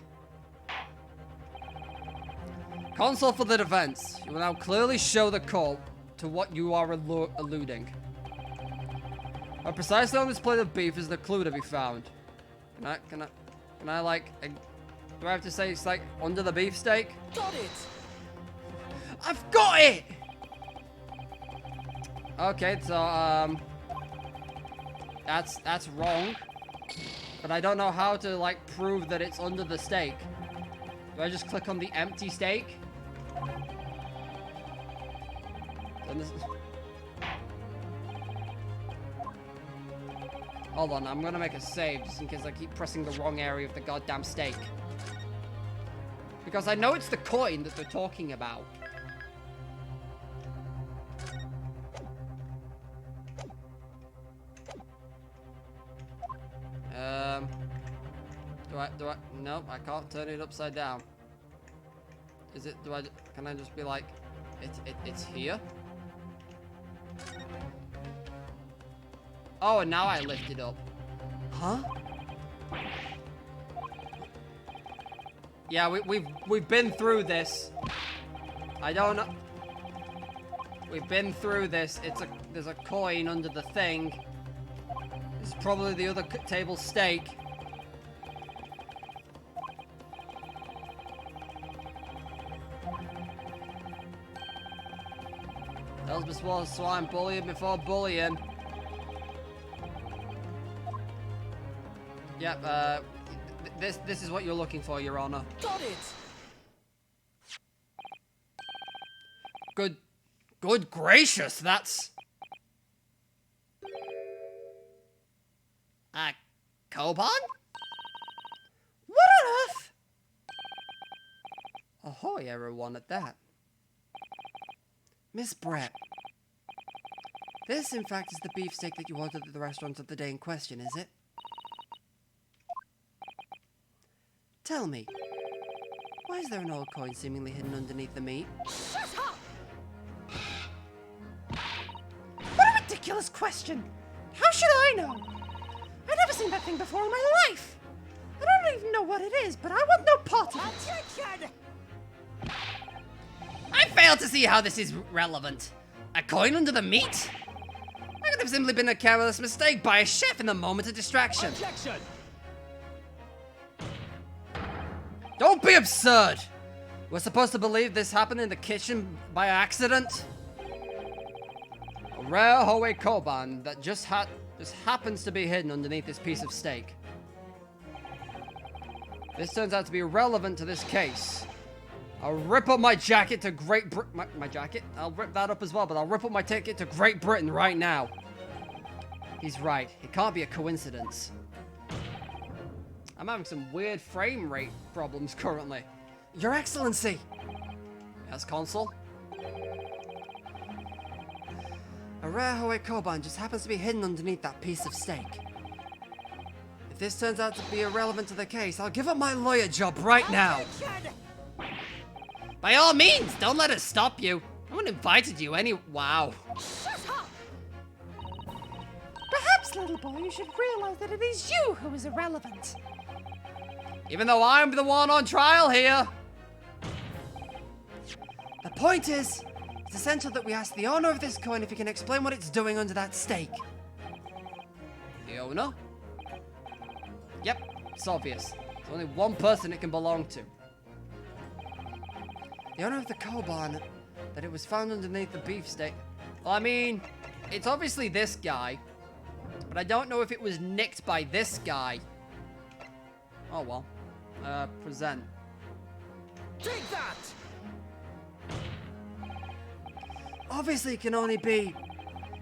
Counsel for the defense, you will now clearly show the court to what you are alluding. How precisely on this plate of beef is the clue to be found? Can I like, do I have to say it's like under the beefsteak? Got it! I've got it! Okay, so, that's wrong. But I don't know how to, like, prove that it's under the steak. Do I just click on the empty steak? Hold on, I'm gonna make a save just in case I keep pressing the wrong area of the goddamn steak. Because I know it's the coin that they're talking about. Nope, I can't turn it upside down. Is it, can I just be like, it's here? Oh, and now I lift it up. Huh? Yeah, we've been through this. I don't know. We've been through this. There's a coin under the thing. It's probably the other table steak. Tells me Swan bullying before bullying. Yep, this is what you're looking for, Your Honor. Got it! Good gracious, that's... a Koban? What on earth? Ahoy, error one at that. Miss Brett. This, in fact, is the beefsteak that you ordered at the restaurant of the day in question, is it? Tell me, why is there an old coin seemingly hidden underneath the meat? Shut up! What a ridiculous question! How should I know? I've never seen that thing before in my life! I don't even know what it is, but I want no part of it! Attention! I fail to see how this is relevant. A coin under the meat? That could have simply been a careless mistake by a chef in the moment of distraction. Objection! Don't be absurd! We're supposed to believe this happened in the kitchen by accident? A rare Hoei Koban that just happens to be hidden underneath this piece of steak. This turns out to be relevant to this case. I'll rip up my jacket to Great Britain. My jacket? I'll rip that up as well, but I'll rip up my ticket to Great Britain right now. He's right. It can't be a coincidence. I'm having some weird frame rate problems currently. Your Excellency! Yes, Consul? A rare Hoei Koban just happens to be hidden underneath that piece of steak. If this turns out to be irrelevant to the case, I'll give up my lawyer job right now. By all means, don't let us stop you. No one invited you any- wow. Shut up! Perhaps, little boy, you should realize that it is you who is irrelevant. Even though I'm the one on trial here. The point is, it's essential that we ask the owner of this coin if he can explain what it's doing under that steak. The owner? Yep, it's obvious. There's only one person it can belong to. The owner of the Koban that it was found underneath the beefsteak. Well, I mean, it's obviously this guy, but I don't know if it was nicked by this guy. Oh well. Present. Take that! Obviously, it can only be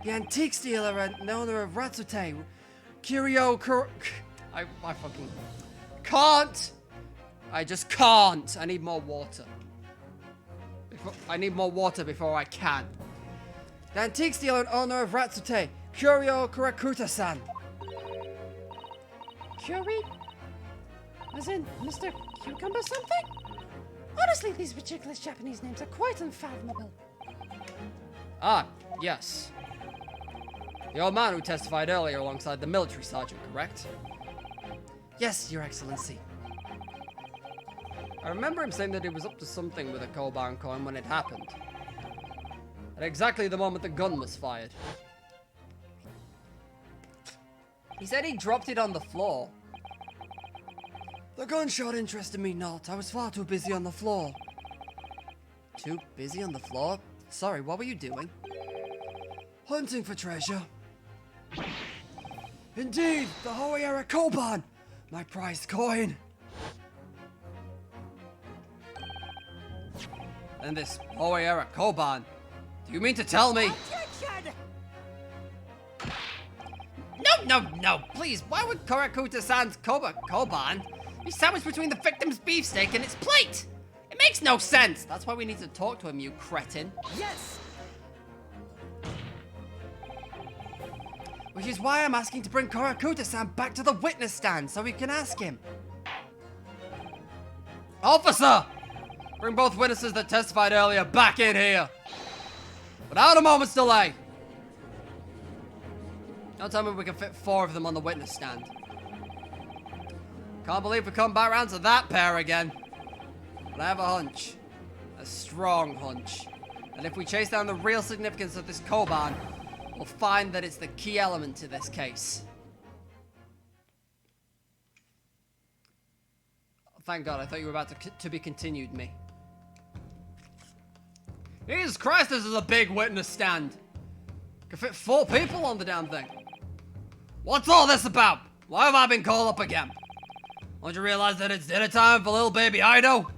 the antique dealer and the owner of Ratsute. Curio I fucking can't. I just can't. I need more water. I need more water before I can. The antique dealer and owner of Ratsute, Curio Kurakuta-san. Curie? As in Mr. Cucumber something? Honestly, these ridiculous Japanese names are quite unfathomable. Ah, yes. The old man who testified earlier alongside the military sergeant, correct? Yes, Your Excellency. I remember him saying that he was up to something with a Koban coin when it happened. At exactly the moment the gun was fired. He said he dropped it on the floor. The gunshot interested me not. I was far too busy on the floor. Too busy on the floor? Sorry, what were you doing? Hunting for treasure. Indeed, the Hoiera Koban! My prized coin! And this Hoiera Koban? Do you mean to tell me? Attention! No, please, why would Korakuta-san's Koban be sandwiched between the victim's beefsteak and its plate? It makes no sense! That's why we need to talk to him, you cretin. Yes! Which is why I'm asking to bring Korakuta-san back to the witness stand so we can ask him. Officer! Bring both witnesses that testified earlier back in here! Without a moment's delay! Don't tell me we can fit 4 of them on the witness stand. Can't believe we come back around to that pair again. But I have a hunch. A strong hunch. And if we chase down the real significance of this Koban, we'll find that it's the key element to this case. Thank God, I thought you were about to be continued me. Jesus Christ, this is a big witness stand. Could fit 4 people on the damn thing. What's all this about? Why have I been called up again? Don't you realize that it's dinner time for little baby Ido?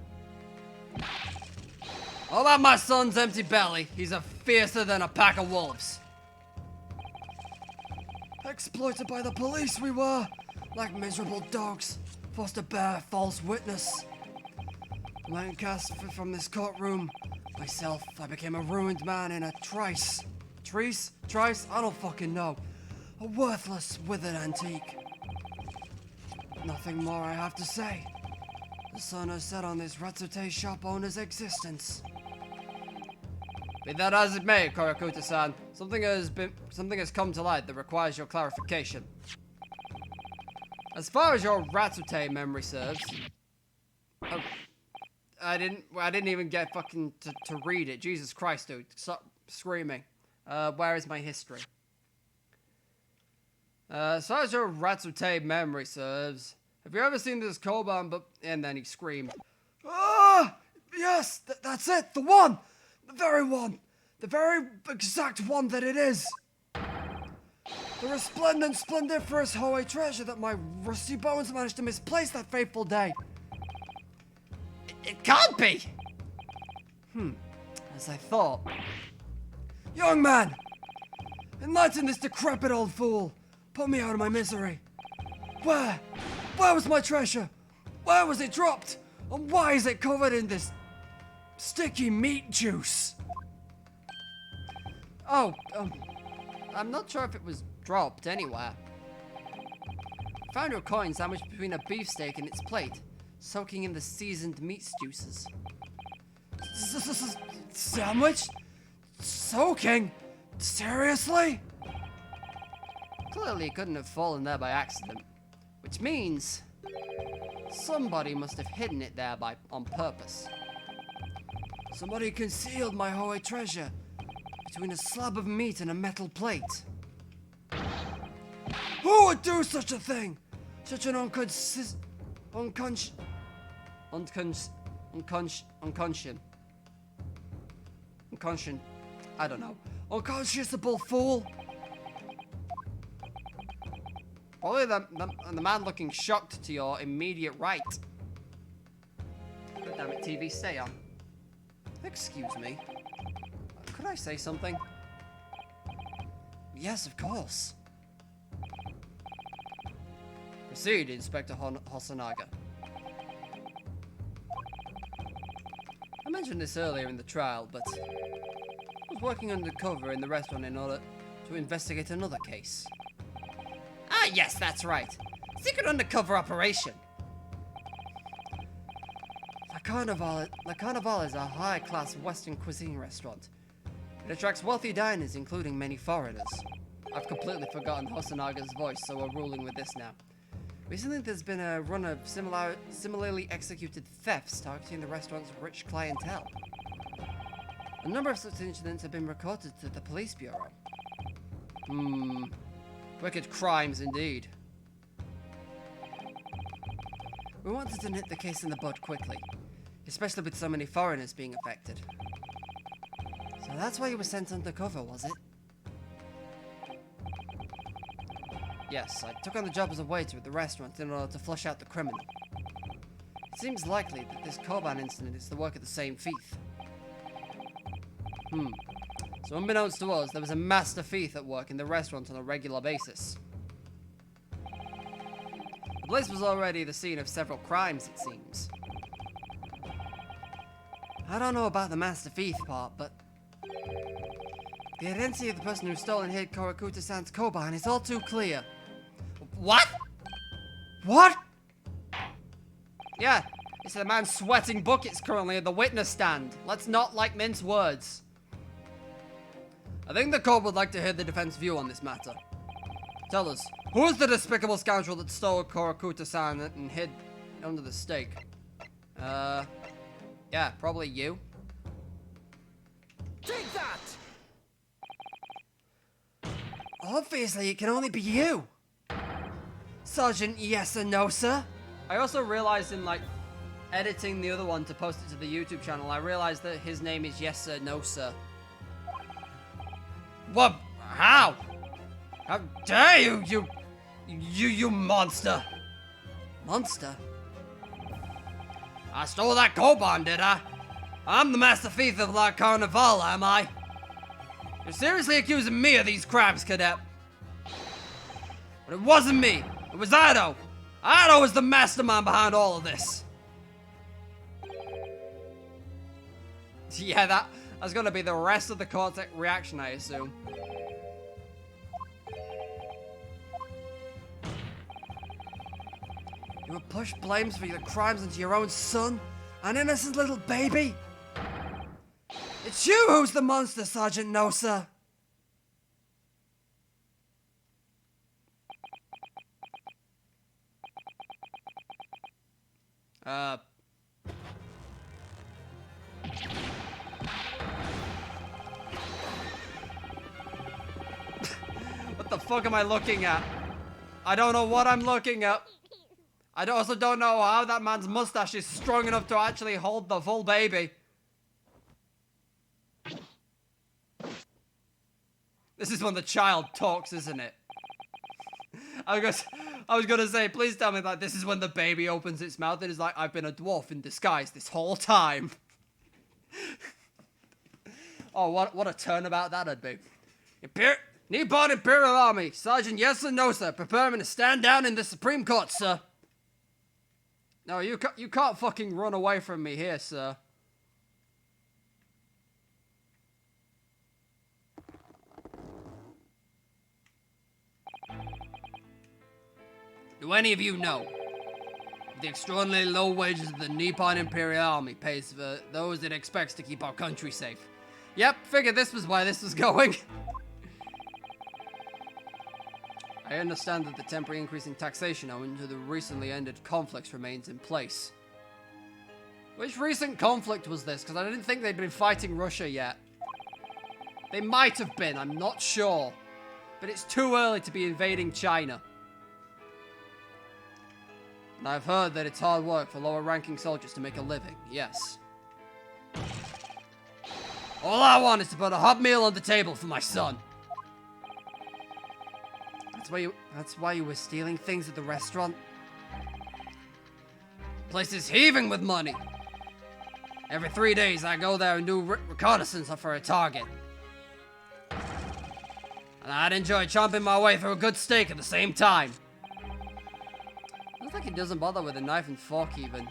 All about my son's empty belly. He's a fiercer than a pack of wolves. Exploited by the police we were, like miserable dogs, forced to bear a false witness. When cast from this courtroom, myself, I became a ruined man in a trice. Trice? I don't fucking know. A worthless, withered antique. Nothing more I have to say. The sun has set on this Ratsute shop owner's existence. Be that as it may, Korakuta-san, something has come to light that requires your clarification. As far as your Ratsute memory serves, oh, I didn't even get fucking to read it. Jesus Christ, dude, stop screaming. Where is my history? As far as your Ratsute memory serves, have you ever seen this Koban? And then he screamed. Ah, yes, that's it, the one. The very one. The very exact one that it is. The resplendent, splendiferous Hoei treasure that my rusty bones managed to misplace that fateful day. It can't be! As I thought. Young man! Enlighten this decrepit old fool! Put me out of my misery! Where was my treasure? Where was it dropped? And why is it covered in this sticky meat juice? Oh, I'm not sure if it was dropped anywhere. Found your coin sandwiched between a beefsteak and its plate, soaking in the seasoned meat juices. Sandwich? Soaking? Seriously? Clearly it couldn't have fallen there by accident, which means somebody must have hidden it there on purpose. Somebody concealed my Hoei treasure between a slab of meat and a metal plate. Who would do such a thing? Such an unconscious I don't know. Unconscionable fool. Probably the man looking shocked to your immediate right. God damn it, TV, stay on. Excuse me. Could I say something? Yes, of course. Proceed, Inspector Hosonaga. I mentioned this earlier in the trial, but I was working undercover in the restaurant in order to investigate another case. Ah, yes, that's right. Secret undercover operation. La Carnival is a high-class Western cuisine restaurant. It attracts wealthy diners, including many foreigners. I've completely forgotten Hosanaga's voice, so we're ruling with this now. Recently, there's been a run of similarly executed thefts targeting the restaurant's rich clientele. A number of such incidents have been recorded to the police bureau. Wicked crimes indeed. We wanted to nip the case in the bud quickly, especially with so many foreigners being affected. So that's why you were sent undercover, was it? Yes, I took on the job as a waiter at the restaurant in order to flush out the criminal. It seems likely that this Koban incident is the work of the same thief. So unbeknownst to us, there was a master thief at work in the restaurant on a regular basis. The place was already the scene of several crimes, it seems. I don't know about the master thief part, but the identity of the person who stole and hid Korakuta-san's Koban is all too clear. What? What? Yeah, it's the man sweating buckets currently at the witness stand. Let's not mince words. I think the court would like to hear the defense view on this matter. Tell us, who is the despicable scoundrel that stole Korakuta-san and hid under the stake? Yeah, probably you. Take that! Obviously, it can only be you. Sergeant Yes or No, sir? I also realized in, editing the other one to post it to the YouTube channel, I realized that his name is Yes Sir, No Sir. What? How? How dare you, you monster! Monster? I stole that Koban, did I? I'm the master thief of La Carnival, am I? You're seriously accusing me of these crimes, cadet? But it wasn't me. It was Ido. Ido was the mastermind behind all of this. Yeah, that's gonna be the rest of the court's reaction, I assume. You would push blames for your crimes onto your own son? An innocent little baby? It's you who's the monster, Sergeant No, sir. What the fuck am I looking at? I don't know what I'm looking at. I also don't know how that man's mustache is strong enough to actually hold the full baby. This is when the child talks, isn't it? I was gonna say, please tell me that this is when the baby opens its mouth and is like, I've been a dwarf in disguise this whole time. Oh, what a turnabout that'd be. Nippon Imperial Army, Sergeant Yes or No, sir. Prepare me to stand down in the Supreme Court, sir. No, you can't fucking run away from me here, sir. Do any of you know the extraordinarily low wages the Nippon Imperial Army pays for those it expects to keep our country safe? Yep, figured this was why this was going. I understand that the temporary increase in taxation owing to the recently ended conflicts remains in place. Which recent conflict was this? Because I didn't think they'd been fighting Russia yet. They might have been, I'm not sure. But it's too early to be invading China. And I've heard that it's hard work for lower-ranking soldiers to make a living, yes. All I want is to put a hot meal on the table for my son. That's why you were stealing things at the restaurant? Place is heaving with money. Every 3 days I go there and do reconnaissance for a target. And I'd enjoy chomping my way through a good steak at the same time. Looks like he doesn't bother with a knife and fork even.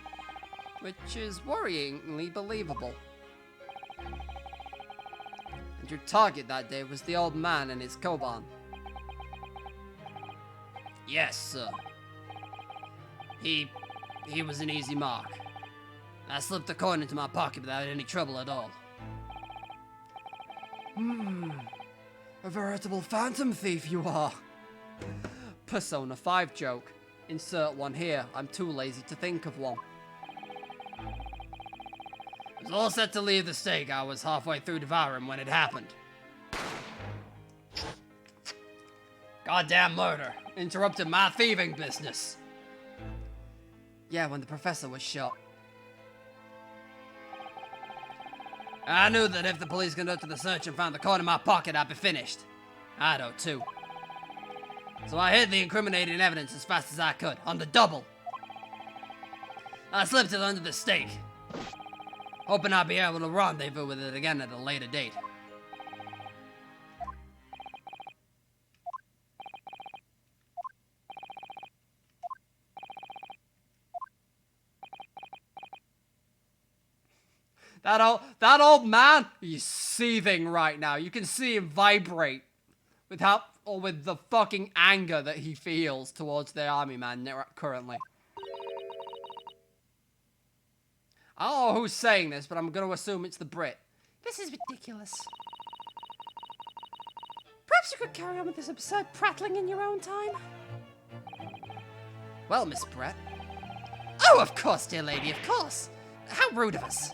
Which is worryingly believable. And your target that day was the old man and his koban. Yes, sir. He was an easy mark. I slipped the coin into my pocket without any trouble at all. A veritable phantom thief you are. Persona 5 joke. Insert one here. I'm too lazy to think of one. I was all set to leave the steak. I was halfway through devouring when it happened. Goddamn murder. Interrupted my thieving business. Yeah, when the professor was shot. I knew that if the police conducted the search and found the coin in my pocket, I'd be finished. I know too. So I hid the incriminating evidence as fast as I could, on the double. I slipped it under the steak, hoping I'd be able to rendezvous with it again at a later date. That old man, he's seething right now. You can see him vibrate with the fucking anger that he feels towards the army man currently. I don't know who's saying this, but I'm going to assume it's the Brit. This is ridiculous. Perhaps you could carry on with this absurd prattling in your own time? Well, Miss Brett. Oh, of course, dear lady, of course. How rude of us.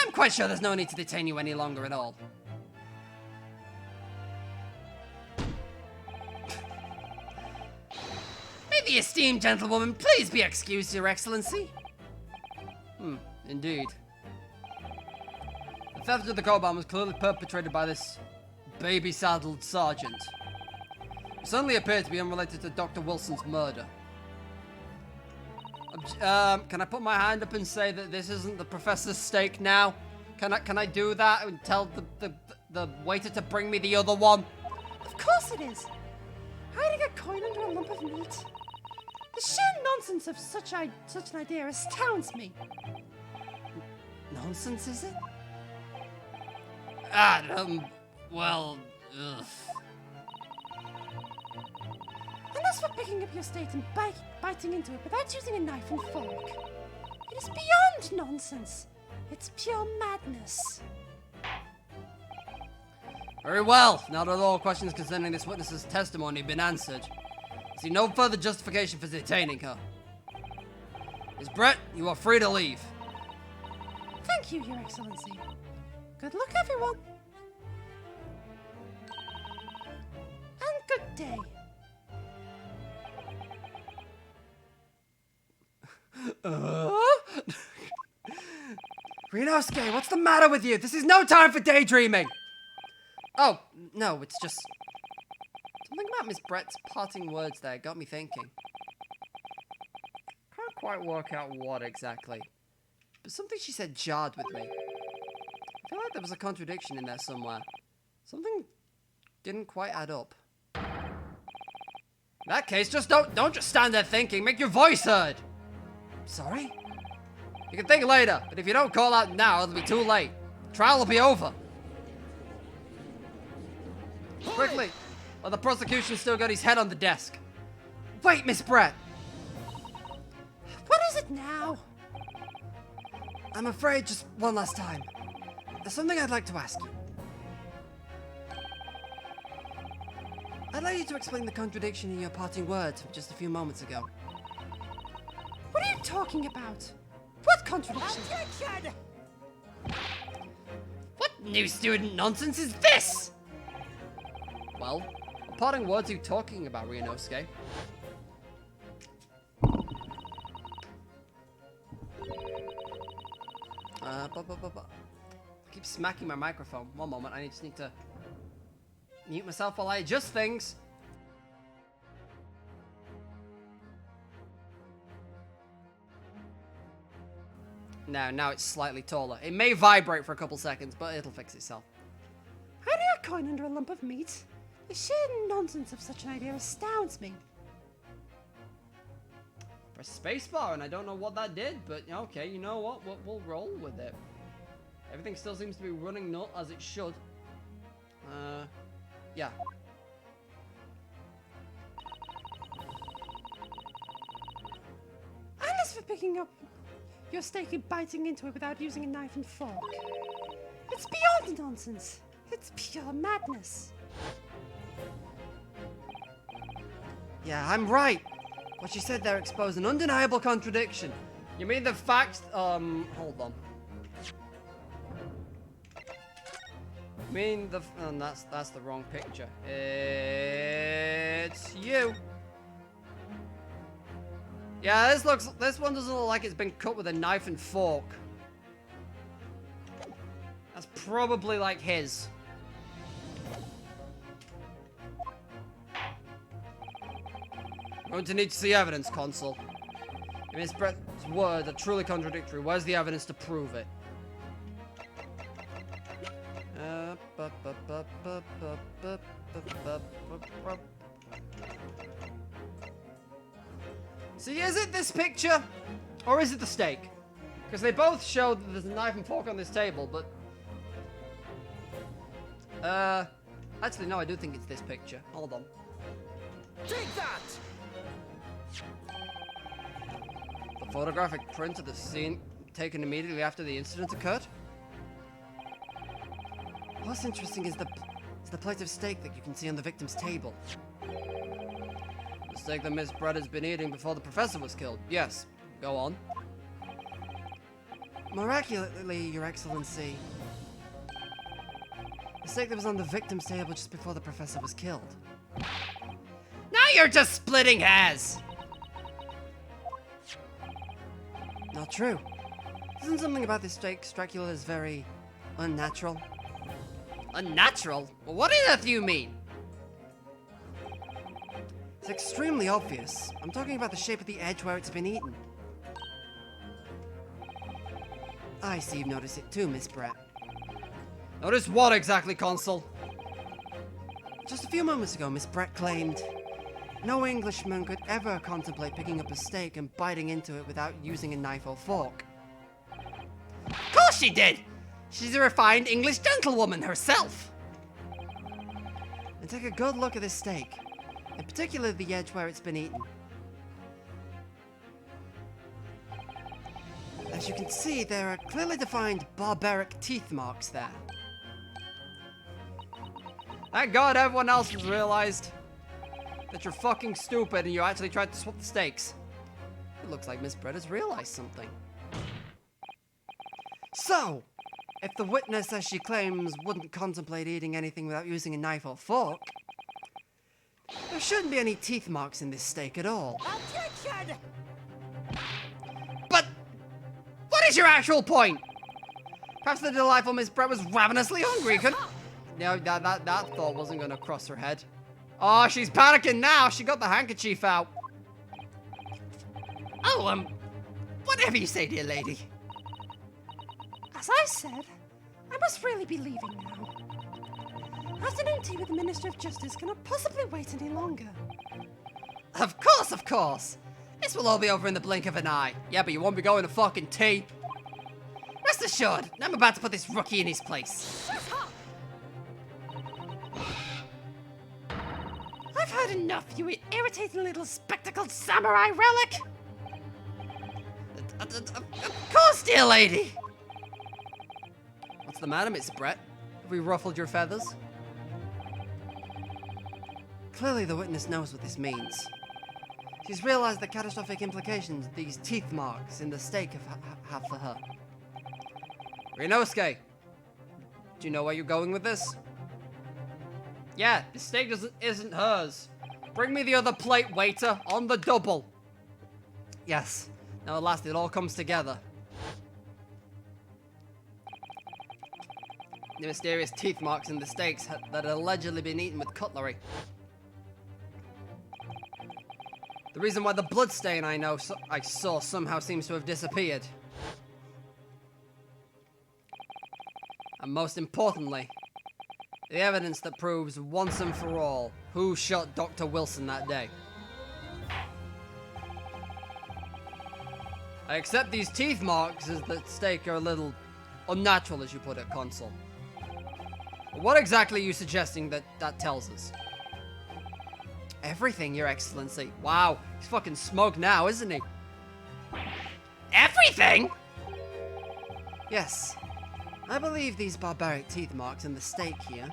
I'm quite sure there's no need to detain you any longer at all. May the esteemed gentlewoman please be excused, Your Excellency. Indeed. The theft of the koban was clearly perpetrated by this baby-saddled sergeant. It suddenly appeared to be unrelated to Dr. Wilson's murder. Can I put my hand up and say that this isn't the professor's steak now? Can I do that and tell the waiter to bring me the other one? Of course it is. Hiding a coin under a lump of meat. The sheer nonsense of such an idea astounds me. Nonsense, is it? Well, ugh. And as for picking up your steak and biting into it without using a knife and fork, it is beyond nonsense. It's pure madness. Very well. Now that all questions concerning this witness's testimony have been answered, I see no further justification for detaining her. Miss Brett, you are free to leave. Thank you, Your Excellency. Good luck, everyone. And good day. Rinosuke, what's the matter with you? This is no time for daydreaming! Oh, no, it's just... something about Miss Brett's parting words there got me thinking. Can't quite work out what exactly. But something she said jarred with me. I feel like there was a contradiction in there somewhere. Something didn't quite add up. In that case, just don't just stand there thinking. Make your voice heard! Sorry? You can think later, but if you don't call out now, it'll be too late. The trial will be over. Quickly, while the prosecution's still got his head on the desk. Wait, Miss Brett! What is it now? I'm afraid just one last time. There's something I'd like to ask you. I'd like you to explain the contradiction in your parting words from just a few moments ago. What are you talking about? What contradiction? Objection! What new student nonsense is this? Well, what parting words are you talking about, Rinosuke? I keep smacking my microphone. One moment, I just need to mute myself while I adjust things. Now it's slightly taller. It may vibrate for a couple seconds, but it'll fix itself. Hiding a coin under a lump of meat? The sheer nonsense of such an idea astounds me. Press spacebar, and I don't know what that did, but okay, you know what? We'll roll with it. Everything still seems to be running not as it should. Yeah. Unless for picking up your steak and biting into it without using a knife and fork. It's beyond nonsense. It's pure madness. Yeah, I'm right. What you said there exposed an undeniable contradiction. You mean the fact, hold on. You mean the, that's the wrong picture. It's you. Yeah, this one doesn't look like it's been cut with a knife and fork. That's probably like his. I'm going to need to see evidence, Consul. If Miss Brett's words are truly contradictory, where's the evidence to prove it? See, is it this picture? Or is it the steak? Because they both show that there's a knife and fork on this table, but... Actually, no, I do think it's this picture. Hold on. Take that! The photographic print of the scene taken immediately after the incident occurred? What's interesting is the plate of steak that you can see on the victim's table. The steak that Miss Brett has been eating before the professor was killed. Yes, go on. Miraculously, Your Excellency. The steak that was on the victim's table just before the professor was killed. Now you're just splitting hairs! Not true. Isn't something about this steak strike you as very unnatural? Unnatural? Well, what on earth do you mean? It's extremely obvious. I'm talking about the shape of the edge where it's been eaten. I see you've noticed it too, Miss Brett. Notice what exactly, Consul? Just a few moments ago, Miss Brett claimed no Englishman could ever contemplate picking up a steak and biting into it without using a knife or fork. Of course she did! She's a refined English gentlewoman herself! And take a good look at this steak, in particular the edge where it's been eaten. As you can see, there are clearly defined barbaric teeth marks there. Thank God everyone else has realized that you're fucking stupid and you actually tried to swap the steaks. It looks like Miss Brett has realized something. So, if the witness, as she claims, wouldn't contemplate eating anything without using a knife or fork, there shouldn't be any teeth marks in this steak at all. Objection! But what is your actual point? Perhaps the delightful Miss Brett was ravenously hungry. No, that thought wasn't going to cross her head. Oh, she's panicking now. She got the handkerchief out. Oh, whatever you say, dear lady. As I said, I must really be leaving now. Afternoon tea with the Minister of Justice cannot possibly wait any longer. Of course, of course. This will all be over in the blink of an eye. Yeah, but you won't be going to fucking tea. Rest assured, I'm about to put this rookie in his place. I've heard enough, you irritating little spectacled samurai relic! Of course, dear lady. What's the matter, Miss Brett? Have we ruffled your feathers? Clearly, the witness knows what this means. She's realized the catastrophic implications these teeth marks in the steak have for her. Rinosuke, do you know where you're going with this? Yeah, the steak isn't hers. Bring me the other plate, waiter, on the double. Yes. Now at last it all comes together. the mysterious teeth marks in the steaks that had allegedly been eaten with cutlery. The reason why the bloodstain I saw somehow seems to have disappeared. And most importantly, the evidence that proves once and for all who shot Dr. Wilson that day. I accept these teeth marks as the steak are a little unnatural, as you put it, Consul. But what exactly are you suggesting that tells us? Everything, Your Excellency. Wow, he's fucking smug now, isn't he? Everything? Yes. I believe these barbaric teeth marks in the steak here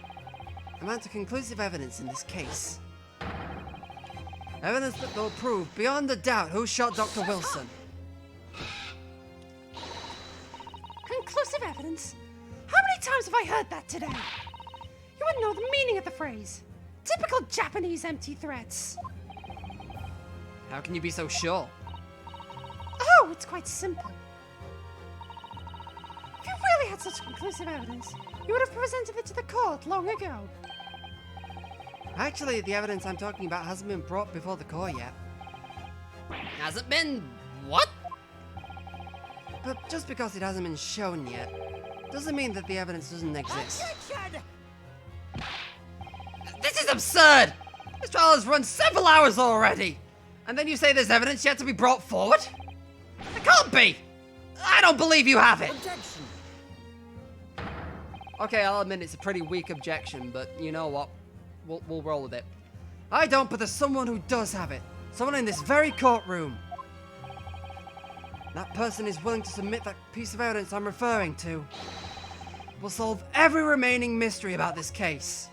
amount to conclusive evidence in this case. Evidence that will prove beyond a doubt who shot Dr. Wilson. Conclusive evidence? How many times have I heard that today? You wouldn't know the meaning of the phrase. Typical Japanese empty threats. How can you be so sure? Oh, it's quite simple. If you really had such conclusive evidence, you would have presented it to the court long ago. Actually, the evidence I'm talking about hasn't been brought before the court yet. Hasn't been what? But just because it hasn't been shown yet, doesn't mean that the evidence doesn't exist. Attention! This is absurd! This trial has run several hours already! And then you say there's evidence yet to be brought forward? It can't be! I don't believe you have it! Objection! Okay, I'll admit it's a pretty weak objection, but you know what? We'll roll with it. I don't, but there's someone who does have it. Someone in this very courtroom. That person is willing to submit that piece of evidence I'm referring to. We'll solve every remaining mystery about this case.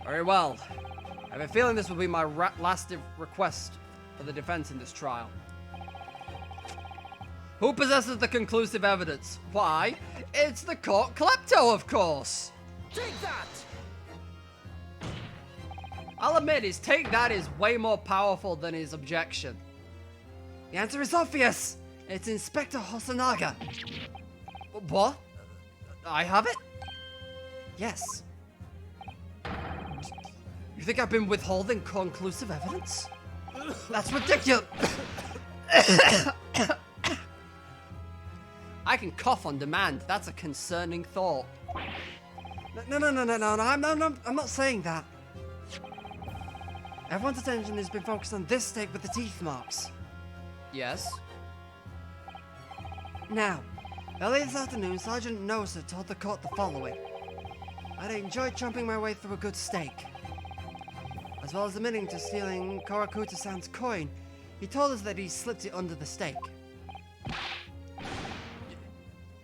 Very well. I have a feeling this will be my last request for the defense in this trial. Who possesses the conclusive evidence? Why, it's the court klepto, of course. Take that! I'll admit his take that is way more powerful than his objection. The answer is obvious. It's Inspector Hosonaga. What? I have it? Yes. You think I've been withholding conclusive evidence? That's ridiculous. I can cough on demand. That's a concerning thought. No, I'm not saying that. Everyone's attention has been focused on this steak with the teeth marks. Yes. Now, earlier this afternoon, Sergeant Nosa told the court the following. I'd enjoyed chomping my way through a good steak. As well as admitting to stealing Korakuta-san's coin, he told us that he slipped it under the steak.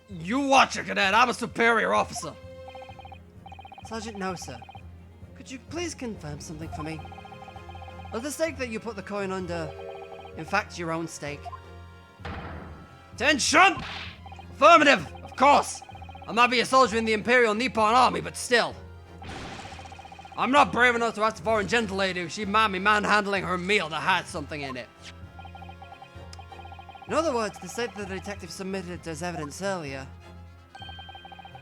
You watch it, Cadet. I'm a superior officer. Sergeant Nosa, could you please confirm something for me? Was the steak that you put the coin under, in fact, your own steak? Attention! Affirmative, of course. I might be a soldier in the Imperial Nippon Army, but still. I'm not brave enough to ask the foreign gentle lady if she'd mind me manhandling her meal that had something in it. In other words, the steak that the detective submitted as evidence earlier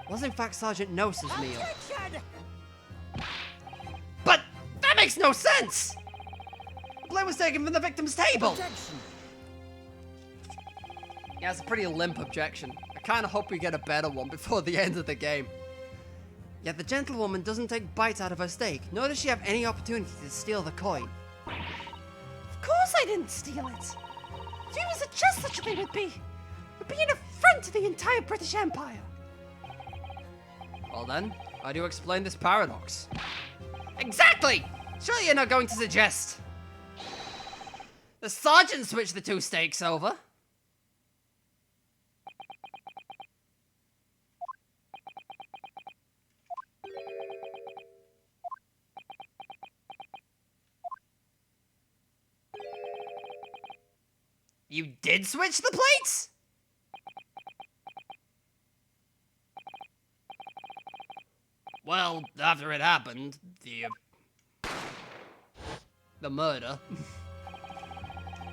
was in fact Sergeant Nosa's meal. Attention! But that makes no sense! The plate was taken from the victim's table! Objection! Yeah, it's a pretty limp objection. I kinda hope we get a better one before the end of the game. Yet the gentlewoman doesn't take bites out of her steak, nor does she have any opportunity to steal the coin. Of course I didn't steal it. If you suggest such a thing would be an affront to the entire British Empire. Well then, how do you explain this paradox? Exactly! Surely you're not going to suggest the sergeant switched the two steaks over? You did switch the plates? Well, after it happened, the murder.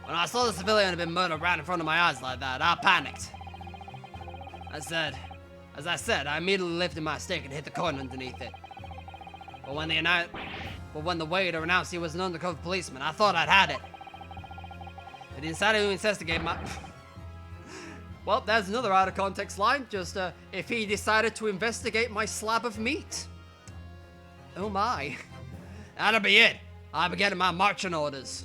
When I saw the civilian had been murdered right in front of my eyes like that, I panicked. I said, As I said, I immediately lifted my stick and hit the coin underneath it. But when the waiter announced he was an undercover policeman, I thought I'd had it. But he decided to investigate my... Well, there's another out of context line, just if he decided to investigate my slab of meat. Oh my. That'll be it. I'll be getting my marching orders.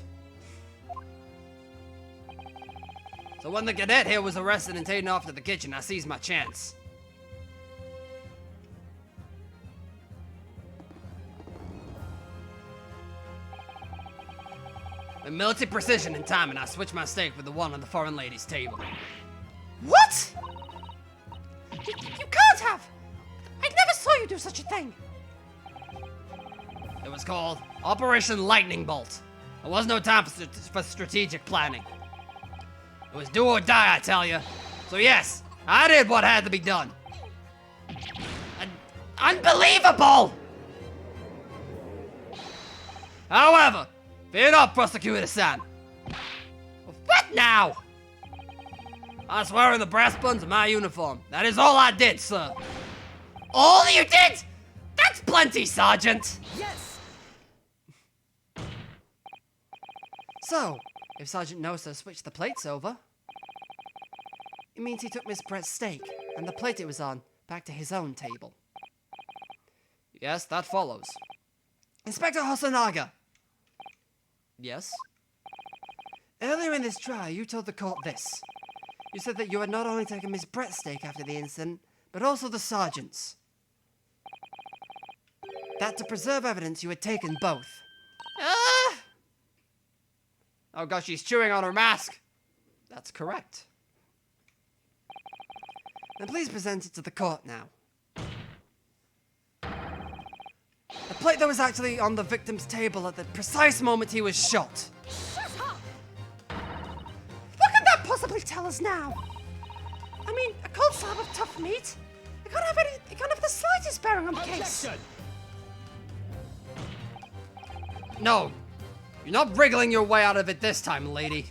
So when the cadet here was arrested and taken off to the kitchen, I seized my chance. With military precision and timing, I switched my steak with the one on the foreign lady's table. What? You can't have! I never saw you do such a thing! It was called Operation Lightning Bolt. There was no time for strategic planning. It was do or die, I tell you. So yes, I did what had to be done. Unbelievable! However, fear not, Prosecutor-san. What now? I swear in the brass buttons of my uniform. That is all I did, sir. All you did? That's plenty, Sergeant. Yes! So, if Sergeant Nosa switched the plates over, it means he took Miss Brett's steak and the plate it was on back to his own table. Yes, that follows. Inspector Hosonaga. Yes? Earlier in this trial, you told the court this. You said that you had not only taken Miss Brett's steak after the incident, but also the sergeant's. That to preserve evidence, you had taken both. Ah! Oh gosh, she's chewing on her mask. That's correct. Then please present it to the court now. The plate that was actually on the victim's table at the precise moment he was shot. Shut up! What can that possibly tell us now? I mean, a cold slab of tough meat? It can't have the slightest bearing on the case. Objection! No, you're not wriggling your way out of it this time, lady.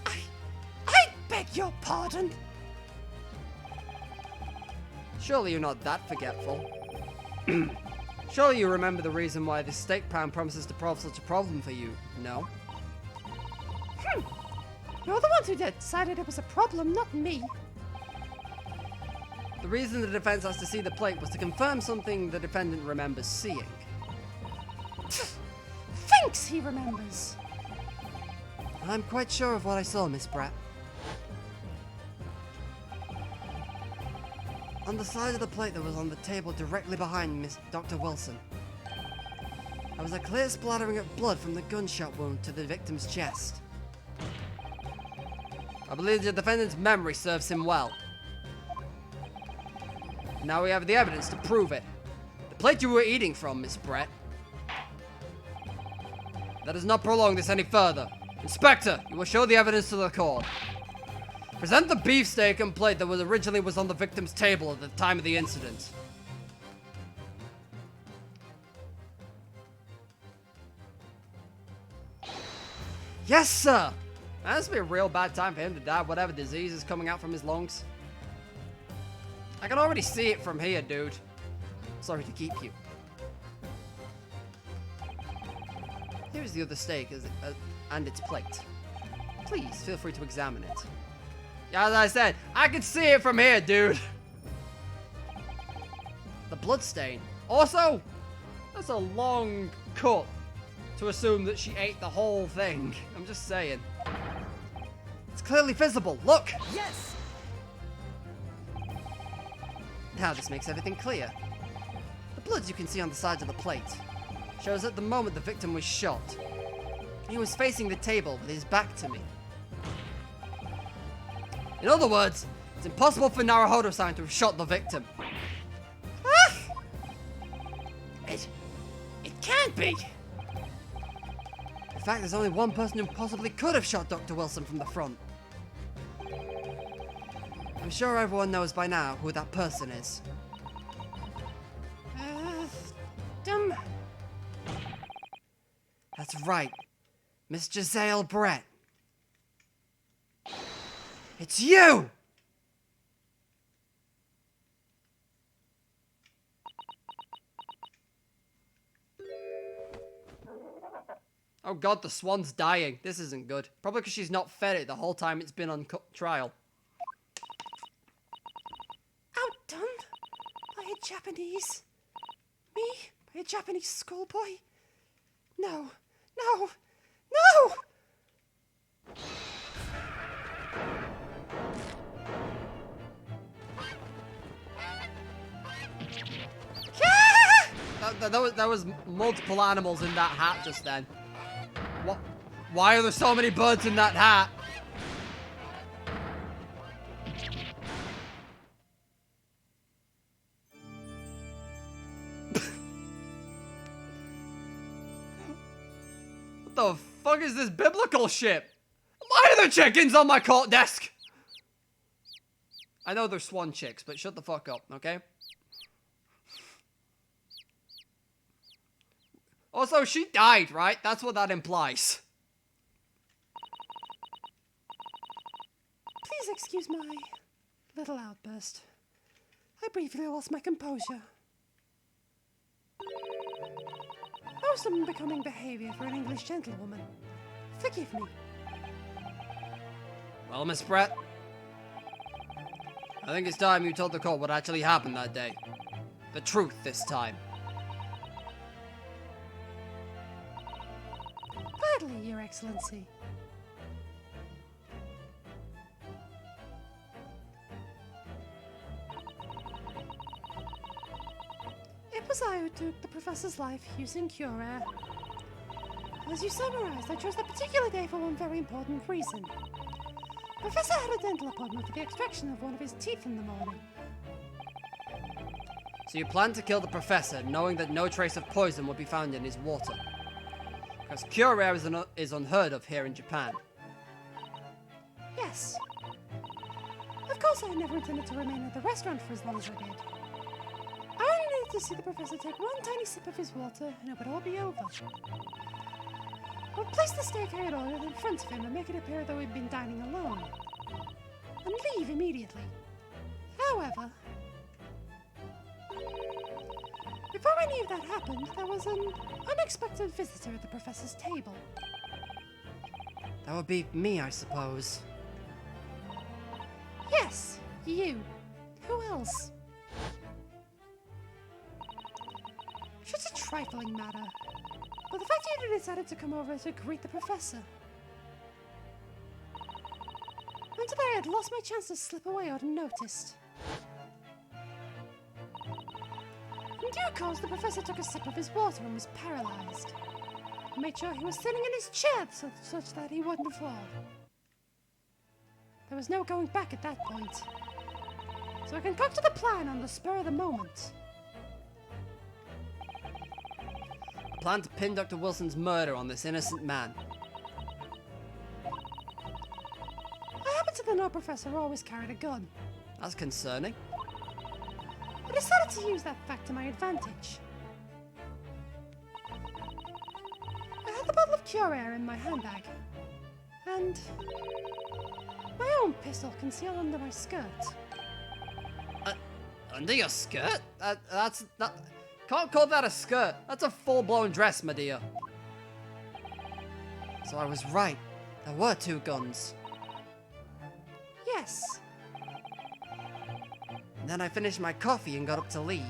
I beg your pardon. Surely you're not that forgetful. Surely you remember the reason why this steak pan promises to solve such a problem for you, no? You're the ones who decided it was a problem, not me. The reason the defense has to see the plate was to confirm something the defendant remembers seeing. Thinks he remembers. I'm quite sure of what I saw, Miss Pratt. On the side of the plate that was on the table directly behind Dr. Wilson, there was a clear splattering of blood from the gunshot wound to the victim's chest. I believe the defendant's memory serves him well. Now we have the evidence to prove it. The plate you were eating from, Miss Brett. That does not prolong this any further. Inspector, you will show the evidence to the court. Present the beefsteak and plate that originally was on the victim's table at the time of the incident. Yes, sir! That must be a real bad time for him to die, whatever disease is coming out from his lungs. I can already see it from here, dude. Sorry to keep you. Here's the other steak and its plate. Please, feel free to examine it. As I said, I can see it from here, dude. The blood stain. Also, that's a long cut to assume that she ate the whole thing. I'm just saying. It's clearly visible. Look! Yes! Now this makes everything clear. The blood you can see on the sides of the plate shows at the moment the victim was shot, he was facing the table with his back to me. In other words, it's impossible for Naruhodo-san to have shot the victim. Ah! It can't be! In fact, there's only one person who possibly could have shot Dr. Wilson from the front. I'm sure everyone knows by now who that person is. That's right, Miss Giselle Brett. It's you! Oh god, the swan's dying. This isn't good. Probably because she's not fed it the whole time it's been on trial. Outdone? By a Japanese? Me? By a Japanese schoolboy? No. No! No! There was multiple animals in that hat just then. What? Why are there so many birds in that hat? What the fuck is this biblical shit? Why are there chickens on my court desk? I know they're swan chicks, but shut the fuck up, okay? Also, she died, right? That's what that implies. Please excuse my little outburst. I briefly lost my composure. Most unbecoming behavior for an English gentlewoman. Forgive me. Well, Miss Brett, I think it's time you told the court what actually happened that day. The truth this time. Gladly, Your Excellency. It was I who took the Professor's life using Cure Air. As you summarized, I chose that particular day for one very important reason. The Professor had a dental appointment for the extraction of one of his teeth in the morning. So you planned to kill the Professor, knowing that no trace of poison would be found in his water. Because Cure Air is unheard of here in Japan. Yes. Of course, I never intended to remain at the restaurant for as long as I did. I only needed to see the Professor take one tiny sip of his water, and it would all be over. I would place the steak I had ordered in front of him and make it appear as though he'd been dining alone. And leave immediately. However, before any of that happened, there was an unexpected visitor at the Professor's table. That would be me, I suppose. Yes, you. Who else? It's a trifling matter, but the fact you decided to come over to greet the Professor meant that I had lost my chance to slip away unnoticed. In due course, the Professor took a sip of his water and was paralyzed. I made sure he was sitting in his chair such that he wouldn't fall. There was no going back at that point, so I concocted a plan on the spur of the moment. I plan to pin Dr. Wilson's murder on this innocent man. I happen to know Professor always carried a gun. That's concerning. I decided to use that fact to my advantage. I had the bottle of Cure Air in my handbag, and my own pistol concealed under my skirt. Under your skirt? Can't call that a skirt. That's a full-blown dress, my dear. So I was right. There were two guns. Yes. And then I finished my coffee and got up to leave.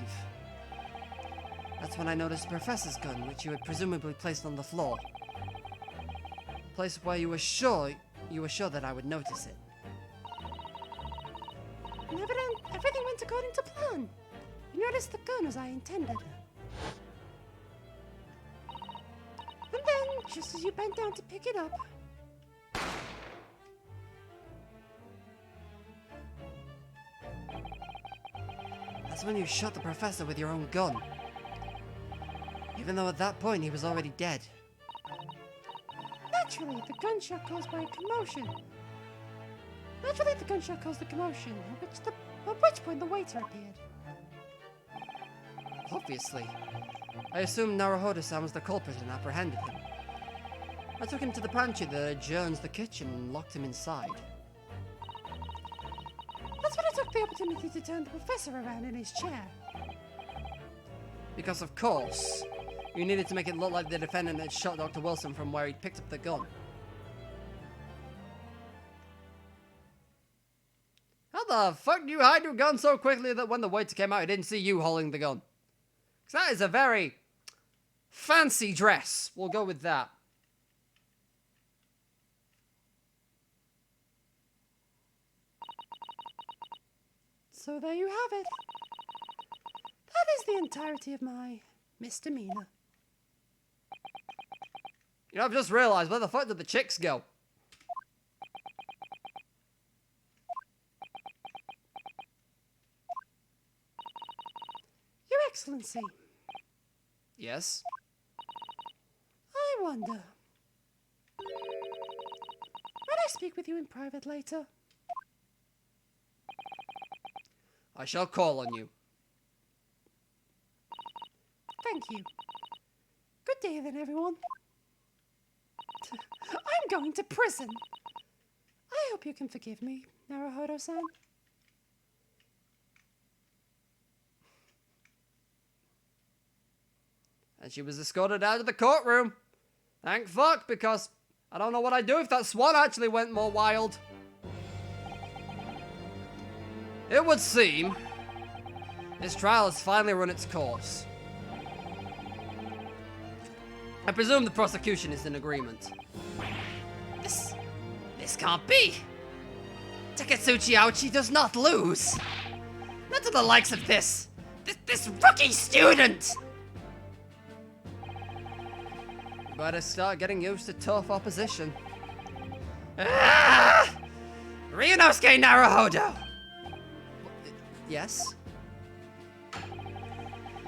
That's when I noticed the Professor's gun, which you had presumably placed on the floor. A place where you were sure that I would notice it. And everything went according to plan. You noticed the gun as I intended. And then, just as you bent down to pick it up, That's when you shot the Professor with your own gun. Even though at that point he was already dead. naturally the gunshot caused by a commotion. Naturally the gunshot caused the commotion, at which point the waiter appeared. Obviously. I assumed Naruhodo-san was the culprit and apprehended him. I took him to the pantry that adjourns the kitchen and locked him inside. That's when I took the opportunity to turn the professor around in his chair. Because of course, You needed to make it look like the defendant had shot Dr. Wilson from where he'd picked up the gun. How the fuck do you hide your gun so quickly that when the waiter came out, he didn't see you holding the gun? Because that is a very fancy dress. We'll go with that. So there you have it. That is the entirety of my misdemeanor. You know, I've just realized, where the fuck did the chicks go? Your Excellency, Yes? I wonder. Might I speak with you in private later? I shall call on you. Thank you. Good day then, everyone. I'm going to prison. I hope you can forgive me, Naruhodo-san. And she was escorted out of the courtroom. Thank fuck, because I don't know what I'd do if that Swan actually went more wild. It would seem this trial has finally run its course. I presume the prosecution is in agreement. This can't be. Takatsuchi Ouchi does not lose. Not to the likes of this rookie student. Better start getting used to tough opposition. Ryunosuke Naruhodo! Yes?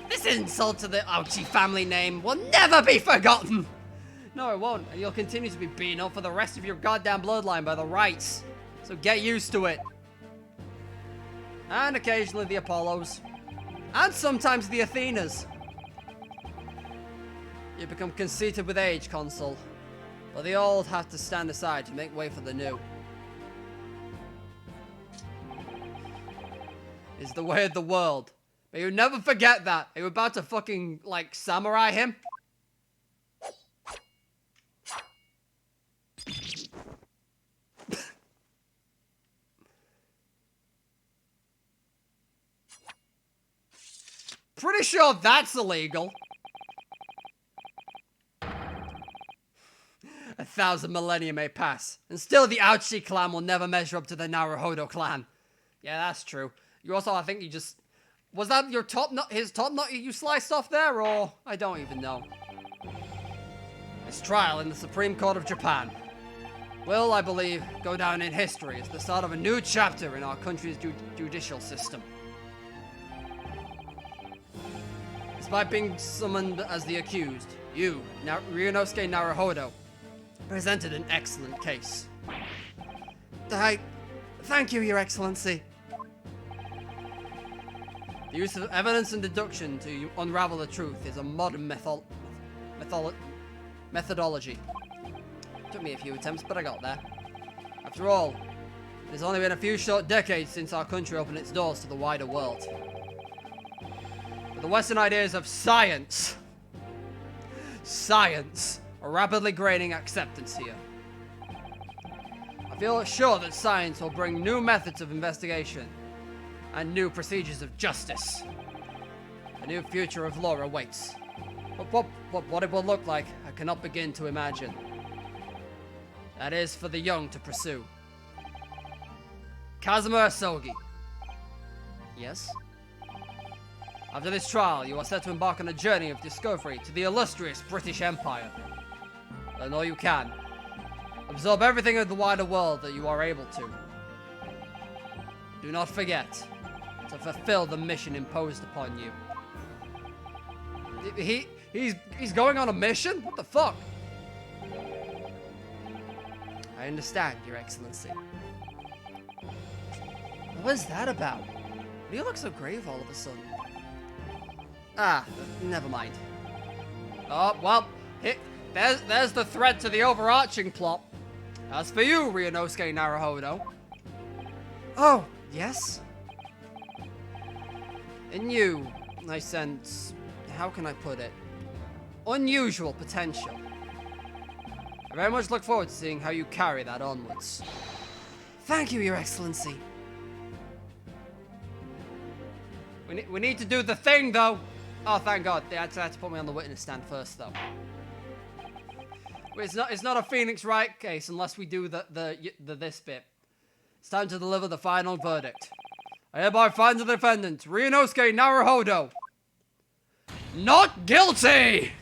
This insult to the Ouchi family name will never be forgotten! No, it won't, and you'll continue to be beaten up for the rest of your goddamn bloodline by the rights. So get used to it. And occasionally the Apollos. And sometimes the Athenas. You become conceited with age, Consul. But the old have to stand aside to make way for the new. It's the way of the world. But you never forget that. Are you about to fucking, like, samurai him? Pretty sure that's illegal. 1,000 millennia may pass, and still the Ouchi clan will never measure up to the Naruhodo clan. Yeah, that's true. You also, I think you just... Was that your top nut, his top nut you sliced off there, or... I don't even know. This trial in the Supreme Court of Japan will, I believe, go down in history as the start of a new chapter in our country's judicial system. Despite being summoned as the accused, you, Ryunosuke Naruhodo, presented an excellent case. Thank you, Your Excellency. The use of evidence and deduction to unravel the truth is a modern methodology. Took me a few attempts, but I got there. After all, it has only been a few short decades since our country opened its doors to the wider world. But the Western ideas of science are rapidly gaining acceptance here. I feel sure that science will bring new methods of investigation and new procedures of justice. A new future of law awaits. But what it will look like, I cannot begin to imagine. That is for the young to pursue. Kazuma Asogi. Yes? After this trial, you are set to embark on a journey of discovery to the illustrious British Empire. Learn all you can. Absorb everything of the wider world that you are able to. Do not forget to fulfill the mission imposed upon you. He's going on a mission? What the fuck? I understand, Your Excellency. What is that about? Why do you look so grave all of a sudden? Ah, never mind. Oh, well, there's the thread to the overarching plot. As for you, Ryunosuke Naruhodo. Oh, yes? In you, I sense... How can I put it? unusual potential. I very much look forward to seeing how you carry that onwards. Thank you, Your Excellency. We need to do the thing, though. Oh, thank God. They had to put me on the witness stand first, though. It's not a Phoenix Wright case unless we do this bit. It's time to deliver the final verdict. I hereby find the defendant, Ryunosuke Naruhodo, not guilty!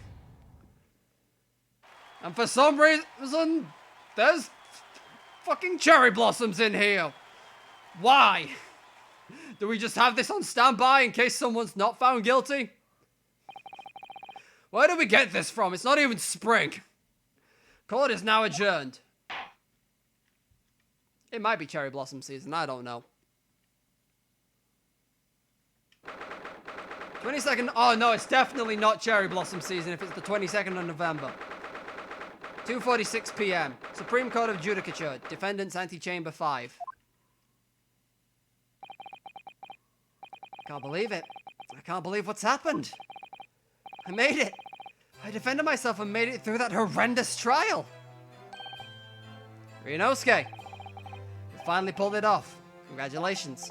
And for some reason, there's fucking cherry blossoms in here. Why? Do we just have this on standby in case someone's not found guilty? Where did we get this from? It's not even spring. Court is now adjourned. It might be cherry blossom season, I don't know. 22nd, oh no, it's definitely not cherry blossom season if it's the 22nd of November. 2:46 p.m. Supreme Court of Judicature, Defendant's Antechamber 5. Can't believe it. I can't believe what's happened. I made it. I defended myself and made it through that horrendous trial. Ryunosuke, you finally pulled it off. Congratulations.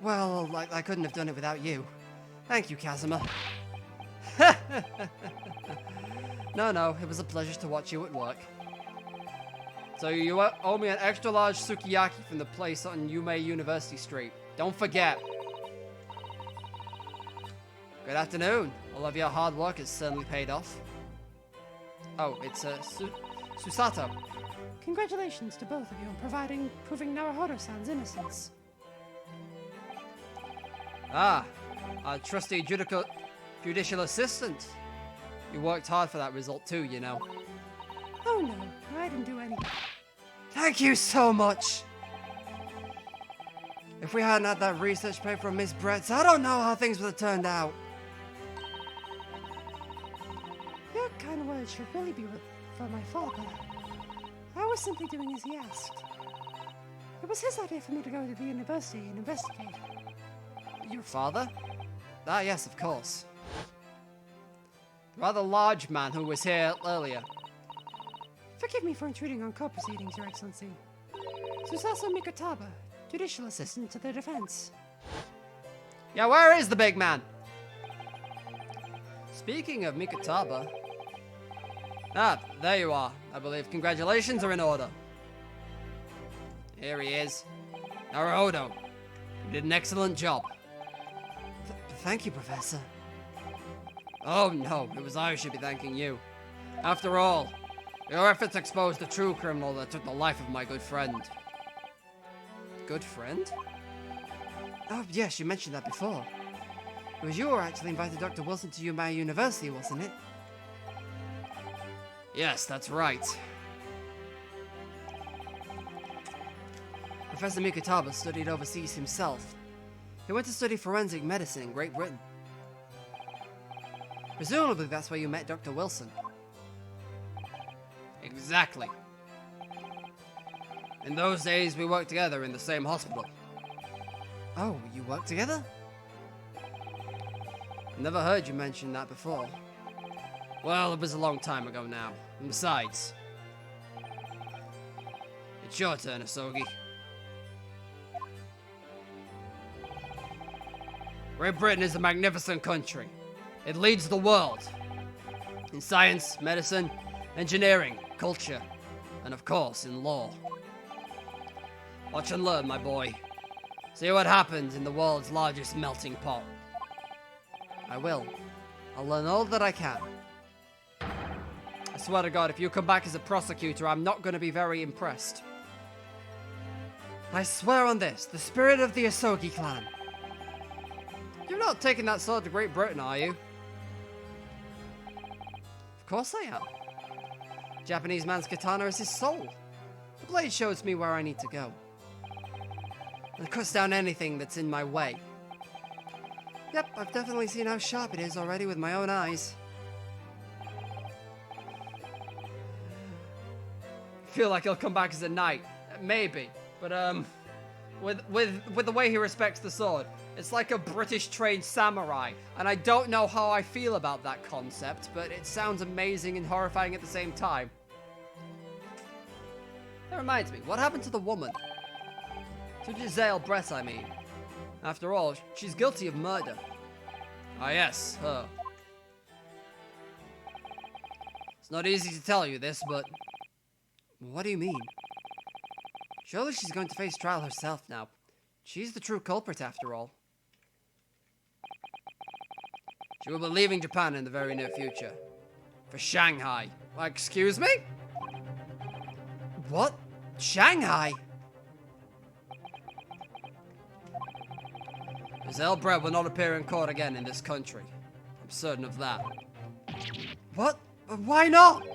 Well, I couldn't have done it without you. Thank you, Kazuma. No, it was a pleasure to watch you at work. So you owe me an extra large sukiyaki from the place on Yume University Street. Don't forget. Good afternoon. All of your hard work has certainly paid off. Oh, it's Susato. Congratulations to both of you on proving Naruhodo-san's innocence. Ah, our trusty judicial assistant. You worked hard for that result too, you know. Oh no, I didn't do anything. Thank you so much. If we hadn't had that research paper from Miss Bretz, I don't know how things would have turned out. Your kind words should really be for my father. I was simply doing as he asked. It was his idea for me to go to the university and investigate. Your father? Ah, yes, of course. The rather large man who was here earlier. Forgive me for intruding on court proceedings, Your Excellency. Susato Mikotaba, judicial assistant to the defense. Yeah, where is the big man? Speaking of Mikotaba... Ah, there you are, I believe. Congratulations are in order. Here he is. Naruhodo, you did an excellent job. Thank you, Professor. Oh no, it was I who should be thanking you. After all, your efforts exposed the true criminal that took the life of my good friend. Good friend? Oh yes, you mentioned that before. It was you who actually invited Dr. Wilson to Yume University, wasn't it? Yes, that's right. Professor Mikotaba studied overseas himself. He went to study forensic medicine in Great Britain. Presumably that's where you met Dr. Wilson. Exactly. In those days, we worked together in the same hospital. Oh, you worked together? Never heard you mention that before. Well, it was a long time ago now. And besides... It's your turn, Asogi. Great Britain is a magnificent country. It leads the world. In science, medicine, engineering, culture, and of course, in law. Watch and learn, my boy. See what happens in the world's largest melting pot. I will. I'll learn all that I can. I swear to God, if you come back as a prosecutor, I'm not going to be very impressed. I swear on this, the spirit of the Asogi clan. You're not taking that sword to Great Britain, are you? Of course I am. Japanese man's katana is his soul. The blade shows me where I need to go. And cuts down anything that's in my way. Yep, I've definitely seen how sharp it is already with my own eyes. Feel like he'll come back as a knight. Maybe. But, with the way he respects the sword, It's like a British trained samurai, and I don't know how I feel about that concept, but it sounds amazing and horrifying at the same time. That reminds me, what happened to the woman? To Giselle Brett, I mean. After all, she's guilty of murder. Ah yes, her. It's not easy to tell you this, but... What do you mean? Surely she's going to face trial herself now. She's the true culprit, after all. She will be leaving Japan in the very near future. For Shanghai. Excuse me? What? Shanghai? Giselle Brett will not appear in court again in this country. I'm certain of that. What? Why not?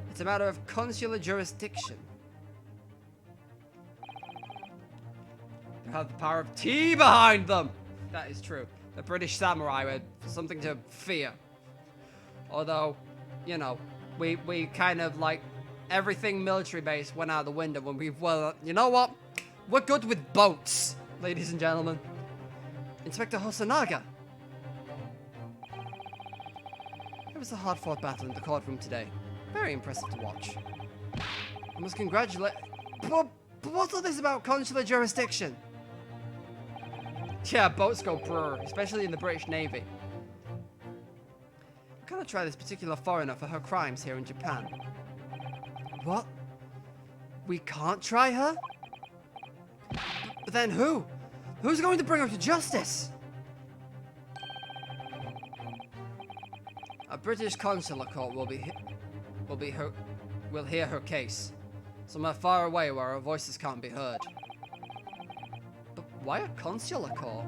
It's a matter of consular jurisdiction. They have the power of tea behind them! That is true. The British samurai were something to fear. Although, you know, we kind of like... Everything military base went out the window when we... Well, you know what? We're good with boats, ladies and gentlemen. Inspector Hosonaga. It was a hard-fought battle in the courtroom today. Very impressive to watch. I must congratulate... But what's all this about consular jurisdiction? Yeah, boats go brr, especially in the British Navy. We cannot try this particular foreigner for her crimes here in Japan. What? We can't try her? But then who? Who's going to bring her to justice? A British consular court will hear her case, somewhere far away where her voices can't be heard. But why a consular court?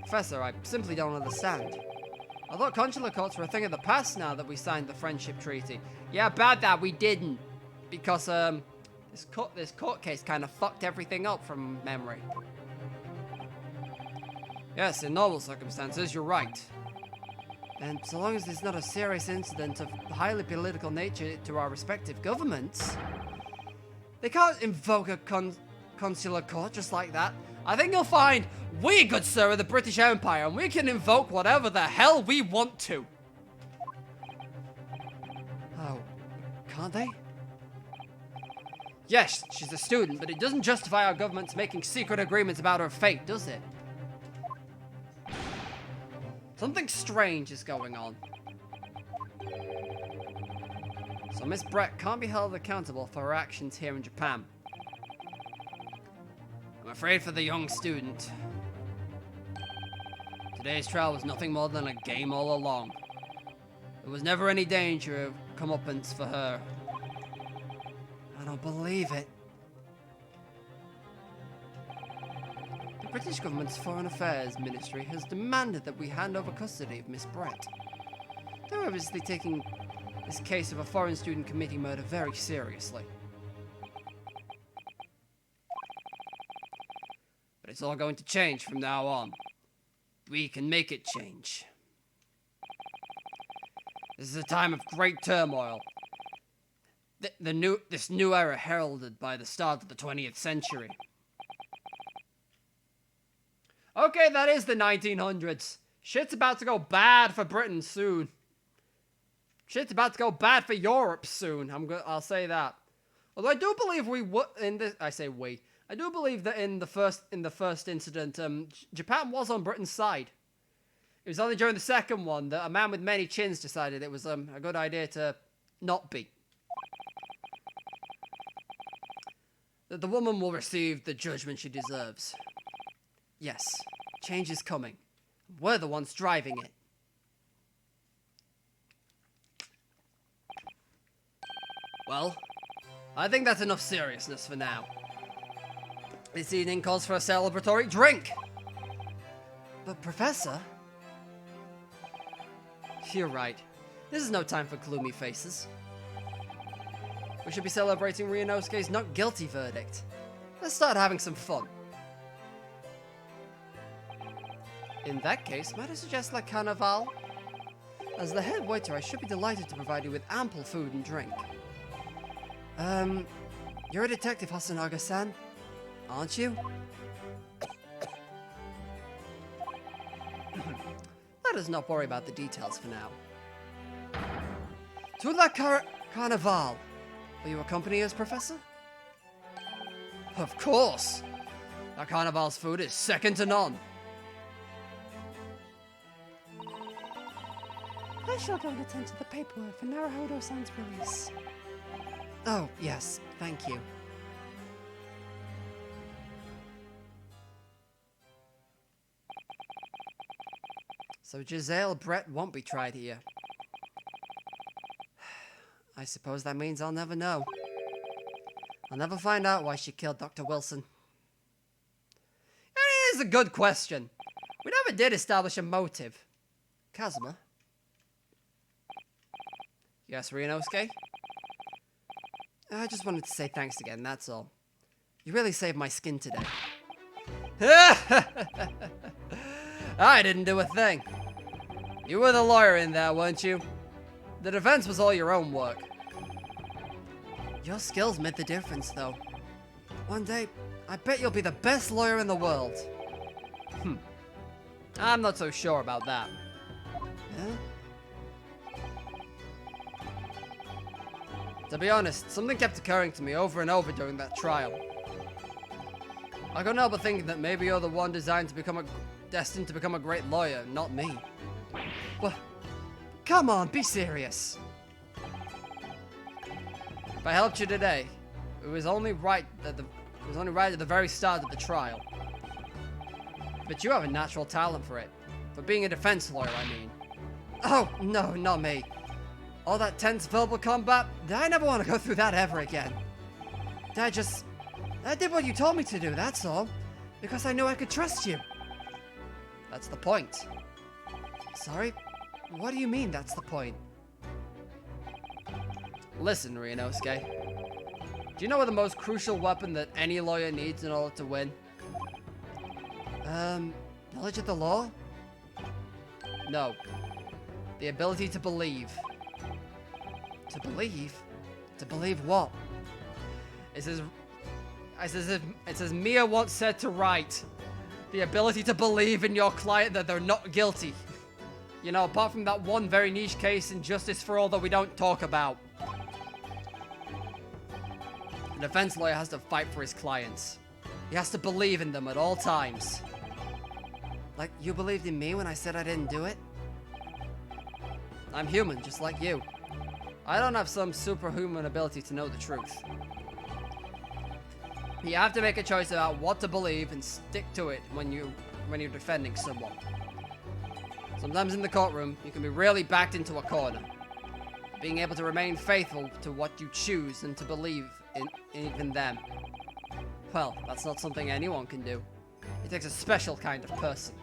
Professor, I simply don't understand. I thought consular courts were a thing of the past now that we signed the friendship treaty. Yeah, bad that we didn't, because this court case kind of fucked everything up from memory. Yes, in normal circumstances, you're right. And so long as there's not a serious incident of highly political nature to our respective governments, they can't invoke a consular court just like that. I think you'll find we, good sir, are the British Empire, and we can invoke whatever the hell we want to. Oh, can't they? Yes, she's a student, but it doesn't justify our government's making secret agreements about her fate, does it? Something strange is going on. So Miss Brett can't be held accountable for her actions here in Japan. I'm afraid for the young student. Today's trial was nothing more than a game all along. There was never any danger of comeuppance for her. I don't believe it. The British government's Foreign Affairs Ministry has demanded that we hand over custody of Miss Brett. They're obviously taking this case of a foreign student committing murder very seriously. But it's all going to change from now on. We can make it change. This is a time of great turmoil. This new era heralded by the start of the 20th century. Okay, that is the 1900s. Shit's about to go bad for Britain soon. Shit's about to go bad for Europe soon. I'll say that. Although I do believe we would in this. I say we. I do believe that in the first incident, Japan was on Britain's side. It was only during the second one that a man with many chins decided it was a good idea to not be. That the woman will receive the judgment she deserves. Yes, change is coming. We're the ones driving it. Well, I think that's enough seriousness for now. This evening calls for a celebratory drink. But Professor... You're right. This is no time for gloomy faces. We should be celebrating Ryunosuke's not guilty verdict. Let's start having some fun. In that case, might I suggest La Carnival? As the head waiter, I should be delighted to provide you with ample food and drink. You're a detective, Hosonaga-san? aren't you? Let us not worry about the details for now. To la Carnival. Will you accompany us, Professor? Of course. La Carnival's food is second to none. I shall go and attend to the paperwork for Naruhodo-san's release. Oh, yes. Thank you. So Giselle Brett won't be tried here. I suppose that means I'll never know. I'll never find out why she killed Dr. Wilson. It is a good question. We never did establish a motive. Kazuma? Yes, Ryunosuke? I just wanted to say thanks again, that's all. You really saved my skin today. I didn't do a thing. You were the lawyer in there, weren't you? The defense was all your own work. Your skills made the difference, though. One day, I bet you'll be the best lawyer in the world. I'm not so sure about that. Huh? To be honest, something kept occurring to me over and over during that trial. I couldn't help but thinking that maybe you're the one destined to become a great lawyer, not me. Well, come on, be serious. If I helped you today, it was only right at the very start of the trial. But you have a natural talent for it. For being a defense lawyer, I mean. Oh, no, not me. All that tense verbal combat, I never want to go through that ever again. I did what you told me to do, that's all. Because I knew I could trust you. That's the point. Sorry? What do you mean that's the point? Listen, Ryunosuke. Do you know what the most crucial weapon that any lawyer needs in order to win? Knowledge of the law? No. The ability to believe. To believe? To believe what? It's as Mia once said to Wright. The ability to believe in your client that they're not guilty. You know, apart from that one very niche case in Justice for All that we don't talk about. A defense lawyer has to fight for his clients. He has to believe in them at all times. Like, you believed in me when I said I didn't do it? I'm human, just like you. I don't have some superhuman ability to know the truth. You have to make a choice about what to believe and stick to it when you're defending someone. Sometimes in the courtroom, you can be really backed into a corner. Being able to remain faithful to what you choose and to believe in even them. Well, that's not something anyone can do. It takes a special kind of person.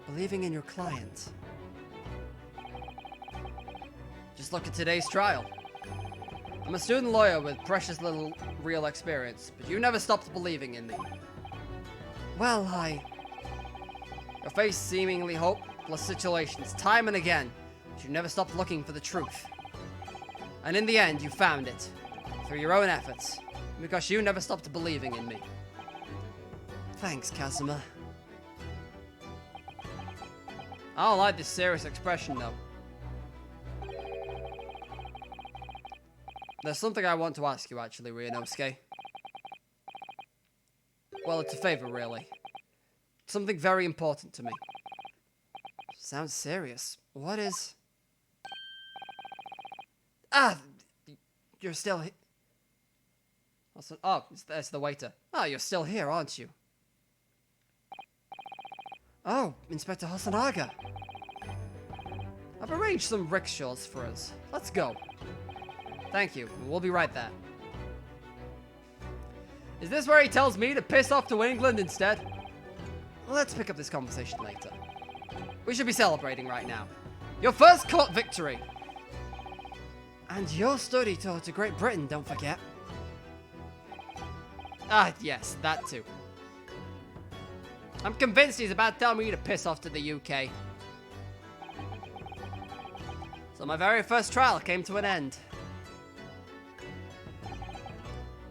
Believing in your client. Just look at today's trial. I'm a student lawyer with precious little real experience, but you never stopped believing in me. Well, You faced seemingly hopeless situations time and again, but you never stopped looking for the truth. And in the end, you found it. Through your own efforts. Because you never stopped believing in me. Thanks, Kazuma. I don't like this serious expression, though. There's something I want to ask you, actually, Ryunosuke. Well, it's a favor, really. Something very important to me. Sounds serious. What is... You're still here. Oh, it's the waiter. Oh, you're still here, aren't you? Oh, Inspector Hosonaga. I've arranged some rickshaws for us. Let's go. Thank you. We'll be right there. Is this where he tells me to piss off to England instead? Let's pick up this conversation later. We should be celebrating right now. Your first court victory! And your study tour to Great Britain, don't forget. Ah, yes, that too. I'm convinced he's about to tell me to piss off to the UK. So my very first trial came to an end.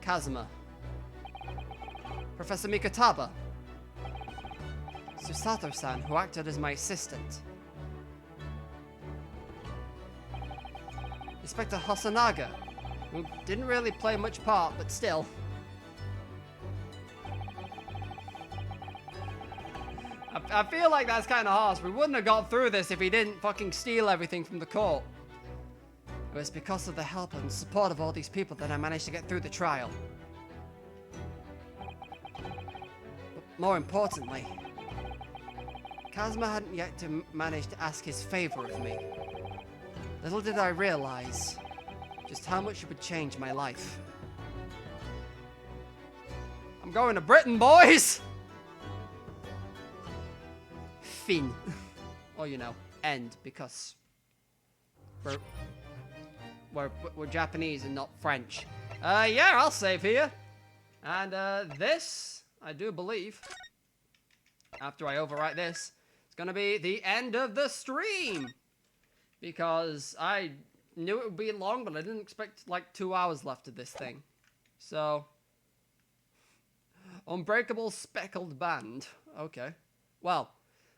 Kazuma, Professor Mikotaba. Susato-san, who acted as my assistant. Inspector Hosonaga, who didn't really play much part, but still. I feel like that's kind of harsh. We wouldn't have got through this if he didn't fucking steal everything from the court. It was because of the help and support of all these people that I managed to get through the trial. But more importantly, Kazuma hadn't yet managed to ask his favor of me. Little did I realize just how much it would change my life. I'm going to Britain, boys! Fin. Or, you know, end, because we're Japanese and not French. Yeah, I'll save here. And this, I do believe, after I overwrite this, it's gonna be the end of the stream. Because I knew it would be long, but I didn't expect like 2 hours left of this thing. So, Unbreakable Speckled Band. Okay. Well,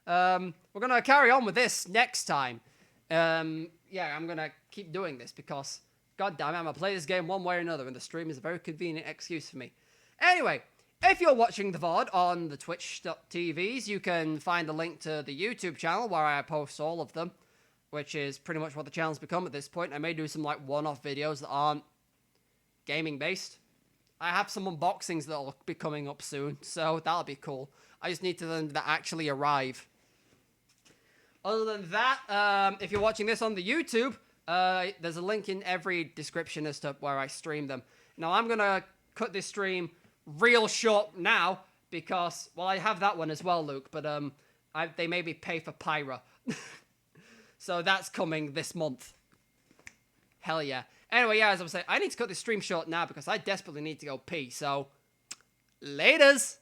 we're gonna carry on with this next time. Yeah, I'm gonna keep doing this because, god damn it, I'm gonna play this game one way or another, and the stream is a very convenient excuse for me. Anyway, if you're watching the VOD on the Twitch.tvs, you can find a link to the YouTube channel where I post all of them, which is pretty much what the channel's become at this point. I may do some like one-off videos that aren't gaming based. I have some unboxings that'll be coming up soon, so that'll be cool. I just need to them to actually arrive. Other than that, if you're watching this on the YouTube, there's a link in every description as to where I stream them. Now, I'm going to cut this stream real short now because, well, I have that one as well, Luke, but they made me pay for Pyra. So that's coming this month. Hell yeah. Anyway, yeah, as I was saying, I need to cut this stream short now because I desperately need to go pee, so laters!